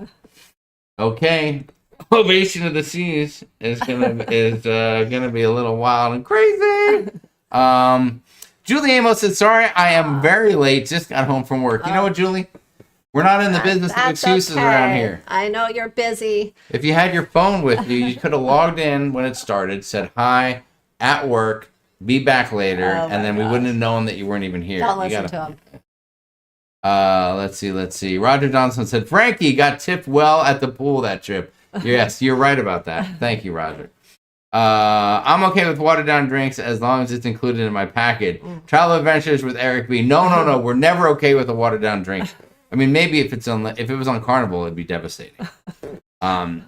Ovation of the Seas is gonna be a little wild and crazy. Julie Amos said, sorry, I am very late. Just got home from work. You know what, Julie? We're not in the business of excuses around here. I know you're busy. If you had your phone with you, you could have logged in when it started, said hi, at work, be back later, and then we wouldn't have known that you weren't even here. Don't listen to him. Let's see. Roger Johnson said, Frankie got tipped well at the pool that trip. Yes, you're right about that. Thank you, Roger. I'm okay with watered down drinks as long as it's included in my package. Travel Adventures with Eric B. No. We're never okay with a watered down drink. I mean, maybe if it was on Carnival, it'd be devastating. I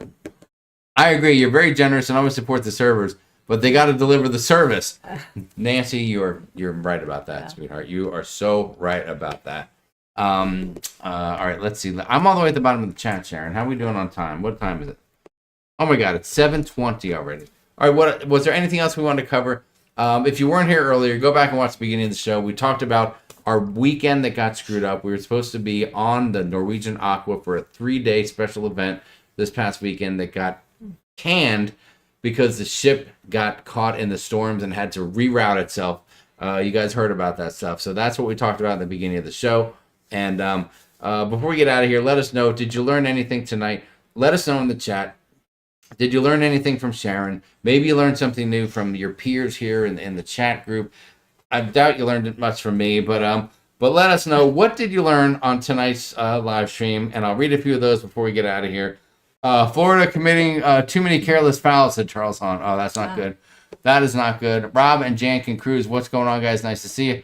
agree. You're very generous and always support the servers, but they got to deliver the service. Nancy, you're right about that, sweetheart. You are so right about that. All right, let's see. I'm all the way at the bottom of the chat, Sharon. How are we doing on time? What time is it? Oh my God, it's 7:20 already. All right, was there anything else we wanted to cover? If you weren't here earlier, go back and watch the beginning of the show. We talked about our weekend that got screwed up. We were supposed to be on the Norwegian Aqua for a 3-day special event this past weekend that got canned because the ship got caught in the storms and had to reroute itself. You guys heard about that stuff. So that's what we talked about at the beginning of the show. And before we get out of here, let us know, did you learn anything tonight? Let us know in the chat. Did you learn anything from Sharon? Maybe you learned something new from your peers here in the chat group. I doubt you learned much from me, but let us know, what did you learn on tonight's live stream? And I'll read a few of those before we get out of here. Florida committing too many careless fouls, said Charles Hahn. Oh, that's not good. That is not good. Rob and Jan can cruise. What's going on, guys? Nice to see you.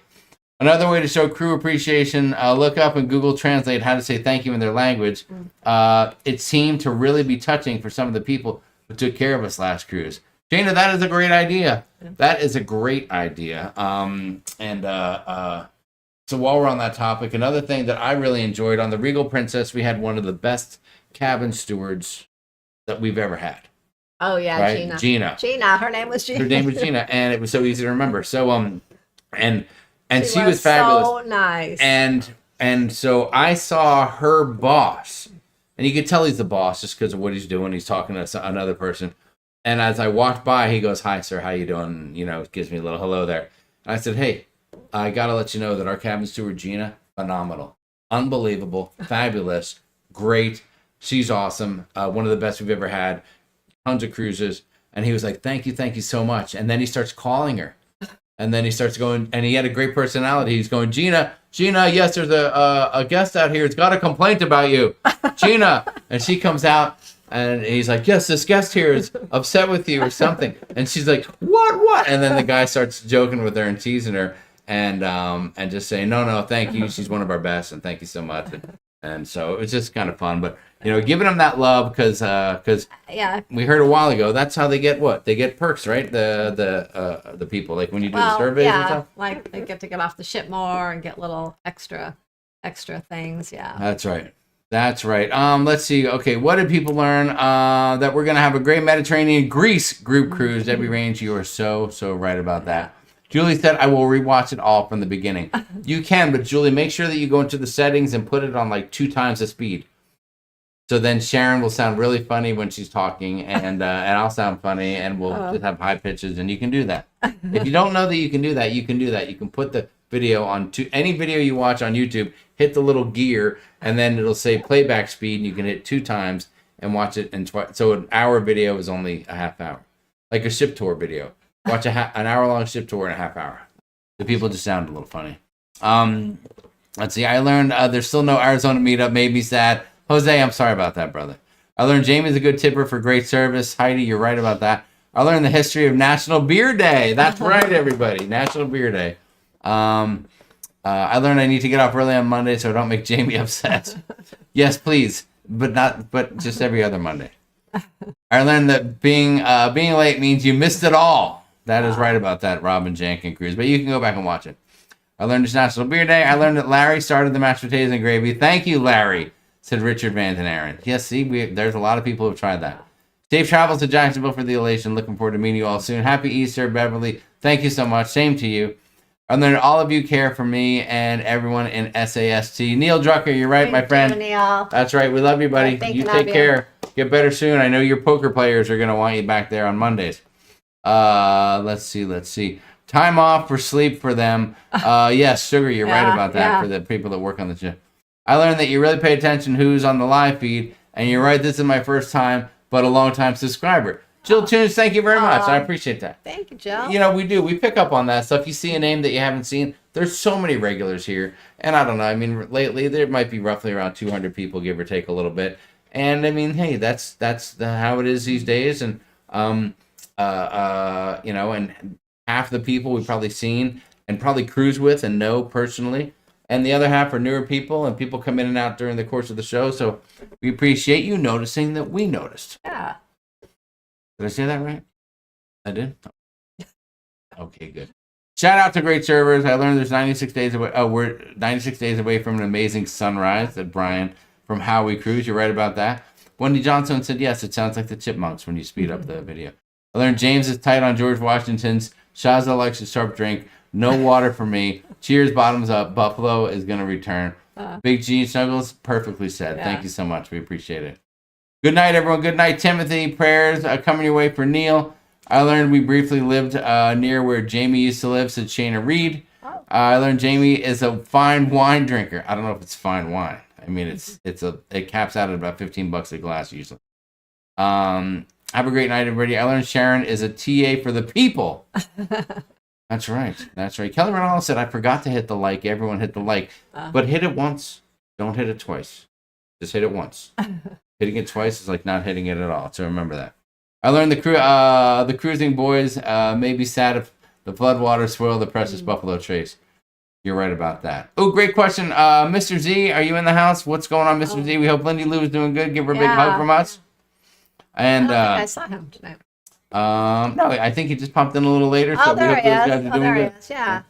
Another way to show crew appreciation, look up and Google Translate how to say thank you in their language. It seemed to really be touching for some of the people who took care of us last cruise. Jana, that is a great idea. That is a great idea. So while we're on that topic, another thing that I really enjoyed on the Regal Princess, we had one of the best cabin stewards that we've ever had. Oh yeah, right? Gina. Her name was Gina. Her name was Gina, and it was so easy to remember. So and she was fabulous. So nice. And so I saw her boss, and you could tell he's the boss just because of what he's doing. He's talking to another person. And as I walked by, he goes, "Hi, sir. How you doing?" Gives me a little hello there. And I said, "Hey, I got to let you know that our cabin steward, Gina, phenomenal. unbelievable, fabulous, great. She's awesome. One of the best we've ever had. Tons of cruises. And he was like, thank you so much. And then he starts calling her. And then he starts going, and he had a great personality. He's going, Gina, yes, there's a guest out here. It's got a complaint about you. Gina. And she comes out, and he's like, yes, this guest here is upset with you or something. And she's like, what? And then the guy starts joking with her and teasing her and just saying, no, thank you. She's one of our best, and thank you so much. And so it was just kind of fun. But, giving them that love because we heard a while ago, that's how they get what? They get perks, right? The people, like when you do the surveys and stuff? Like they get to get off the ship more and get little extra things, yeah. That's right. Let's see. Okay, what did people learn? That we're going to have a great Mediterranean Greece group cruise. Debbie Range, you are so right about that. Julie said, I will rewatch it all from the beginning. You can, but Julie, make sure that you go into the settings and put it on like 2 times the speed. So then Sharon will sound really funny when she's talking, and I'll sound funny, and we'll just have high pitches, and you can do that. If you don't know that you can do that, you can do that. You can put the video on any video you watch on YouTube, hit the little gear, and then it'll say playback speed, and you can hit 2 times and watch it. So an hour video is only a half hour, like a ship tour video. Watch an hour-long ship tour in a half hour. The people just sound a little funny. Let's see. I learned there's still no Arizona meetup. Made me sad. Jose, I'm sorry about that, brother. I learned Jamie's a good tipper for great service. Heidi, you're right about that. I learned the history of National Beer Day. That's right, everybody. National Beer Day. I learned I need to get off early on Monday so I don't make Jamie upset. Yes, please, but just every other Monday. I learned that being late means you missed it all. That is right about that, Robin Jankin cruise. But you can go back and watch it. I learned it's National Beer Day. I learned that Larry started the mashed potatoes and gravy. Thank you, Larry, said Richard Van Den Aaron. Yes, see, there's a lot of people who have tried that. Safe travels to Jacksonville for the elation. Looking forward to meeting you all soon. Happy Easter, Beverly. Thank you so much. Same to you. I learned all of you care for me and everyone in SAST. Neil Drucker, you're right, my friend. Thank you, Neil. That's right. We love you, buddy. You take care. Get better soon. I know your poker players are going to want you back there on Mondays. Let's see. Time off for sleep for them. Yes, Sugar, you're right about that for the people that work on the ship. I learned that you really pay attention who's on the live feed, and you're right, this is my first time, but a long-time subscriber. Jill Tunes, thank you very much. I appreciate that. Thank you, Jill. We do. We pick up on that stuff. You see a name that you haven't seen. There's so many regulars here. And I don't know. I mean, lately there might be roughly around 200 people, give or take a little bit. And I mean, hey, that's how it is these days. And, and half the people we've probably seen and probably cruise with and know personally. And the other half are newer people, and people come in and out during the course of the show. So we appreciate you noticing that we noticed. Yeah. Did I say that right? I did? Okay, good. Shout out to great servers. I learned there's 96 days away. Oh, we're 96 days away from an amazing sunrise. That Brian from How We Cruise. You're right about that. Wendy Johnson said, yes, it sounds like the Chipmunks when you speed up the video. I learned James is tight on George Washington's. Shaza likes a sharp drink. No water for me. Cheers, bottoms up. Buffalo is going to return. Big G Snuggles, perfectly said. Yeah. Thank you so much. We appreciate it. Good night, everyone. Good night, Timothy. Prayers coming your way for Neil. I learned we briefly lived near where Jamie used to live, said Shayna Reed. I learned Jamie is a fine wine drinker. I don't know if it's fine wine. I mean, it caps out at about $15 a glass usually. Have a great night, everybody. I learned Sharon is a TA for the people. That's right. Kelly Ronaldo said, I forgot to hit the like. Everyone hit the like. But hit it once. Don't hit it twice. Just hit it once. Hitting it twice is like not hitting it at all. So remember that. I learned the cruising boys may be sad if the floodwaters spoil the precious Buffalo Trace. You're right about that. Oh, great question. Mr. Z, are you in the house? What's going on, Mr. Z? We hope Lindy Lou is doing good. Give her a big hug from us. And I saw him tonight. No, I think he just popped in a little later. So there we hope he those is. guys are doing good. Yeah.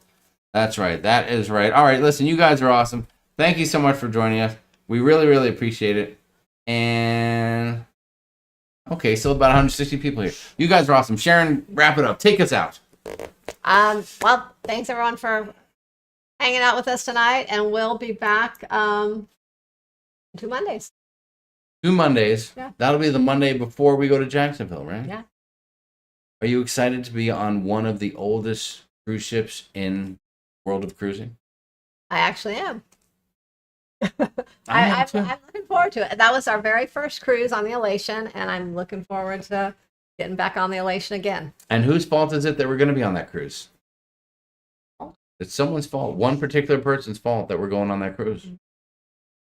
That's right. That is right. All right, listen, you guys are awesome. Thank you so much for joining us. We really, really appreciate it. And okay, still about 160 people here. You guys are awesome. Sharon, wrap it up. Take us out. Well, thanks everyone for hanging out with us tonight, and we'll be back 2 Mondays. 2 Mondays. Yeah. That'll be the Monday before we go to Jacksonville, right? Yeah. Are you excited to be on one of the oldest cruise ships in the world of cruising? I actually am. I'm looking forward to it. That was our very first cruise on the Elation, and I'm looking forward to getting back on the Elation again. And whose fault is it that we're going to be on that cruise? It's someone's fault. One particular person's fault that we're going on that cruise.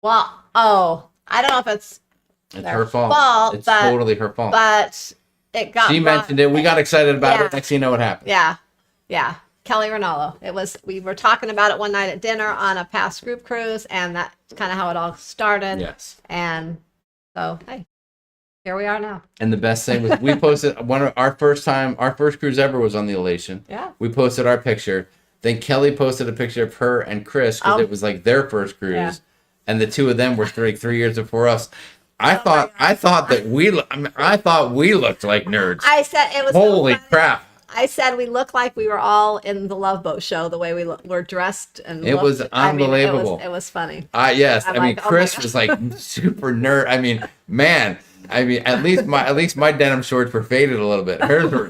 Well, I don't know if it's her fault. It's totally her fault. But it got. She mentioned it. We got excited about it. Next thing you know, what happened? Yeah. Kelly Rinaldo. We were talking about it one night at dinner on a past group cruise, and that's kind of how it all started. Yes. And so, hey, here we are now. And the best thing was we posted our first cruise ever was on the Elation. Yeah. We posted our picture. Then Kelly posted a picture of her and Chris because it was like their first cruise. Yeah. And the two of them were like 3 years before us. I thought we looked like nerds. I said it was holy crap. I said we looked like we were all in the Love Boat show, the way we were dressed and it was unbelievable. It was funny. Yes. I mean, Chris was like super nerd. I mean, man. I mean, at least my denim shorts were faded a little bit.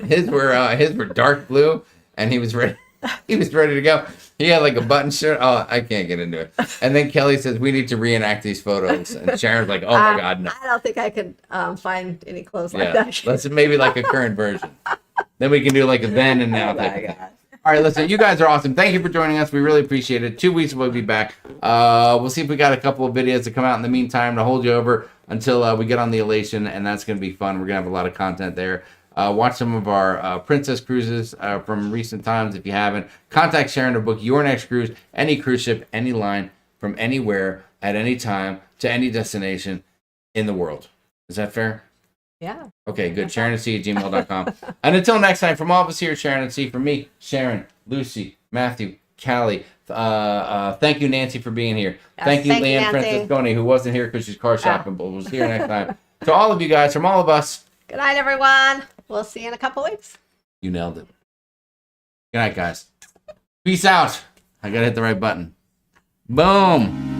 His were dark blue, and he was ready. He was ready to go. He had like a button shirt. Oh, I can't get into it. And then Kelly says, we need to reenact these photos. And Sharon's like, oh my God, no. I don't think I could find any clothes like that. Let's maybe like a current version. Then we can do like a then and now type of thing. All right, listen, you guys are awesome. Thank you for joining us. We really appreciate it. 2 weeks we'll be back. We'll see if we got a couple of videos to come out in the meantime to hold you over until we get on the Elation, and that's going to be fun. We're going to have a lot of content there. Watch some of our Princess cruises from recent times if you haven't. Contact Sharon to book your next cruise, any cruise ship, any line, from anywhere, at any time, to any destination in the world. Is that fair? Yeah. Okay, good. sharonatsea@gmail.com. And until next time, from all of us here at Sharon at Sea, from me, Sharon, Lucy, Matthew, Callie, thank you, Nancy, for being here. Yes, thank you, thank you, Leanne Nancy. Francisconi, who wasn't here because she's car shopping, but was here next time. To all of you guys, from all of us, good night, everyone. We'll see you in a couple weeks. you nailed it. Good night, guys. Peace out. I got to hit the right button. Boom.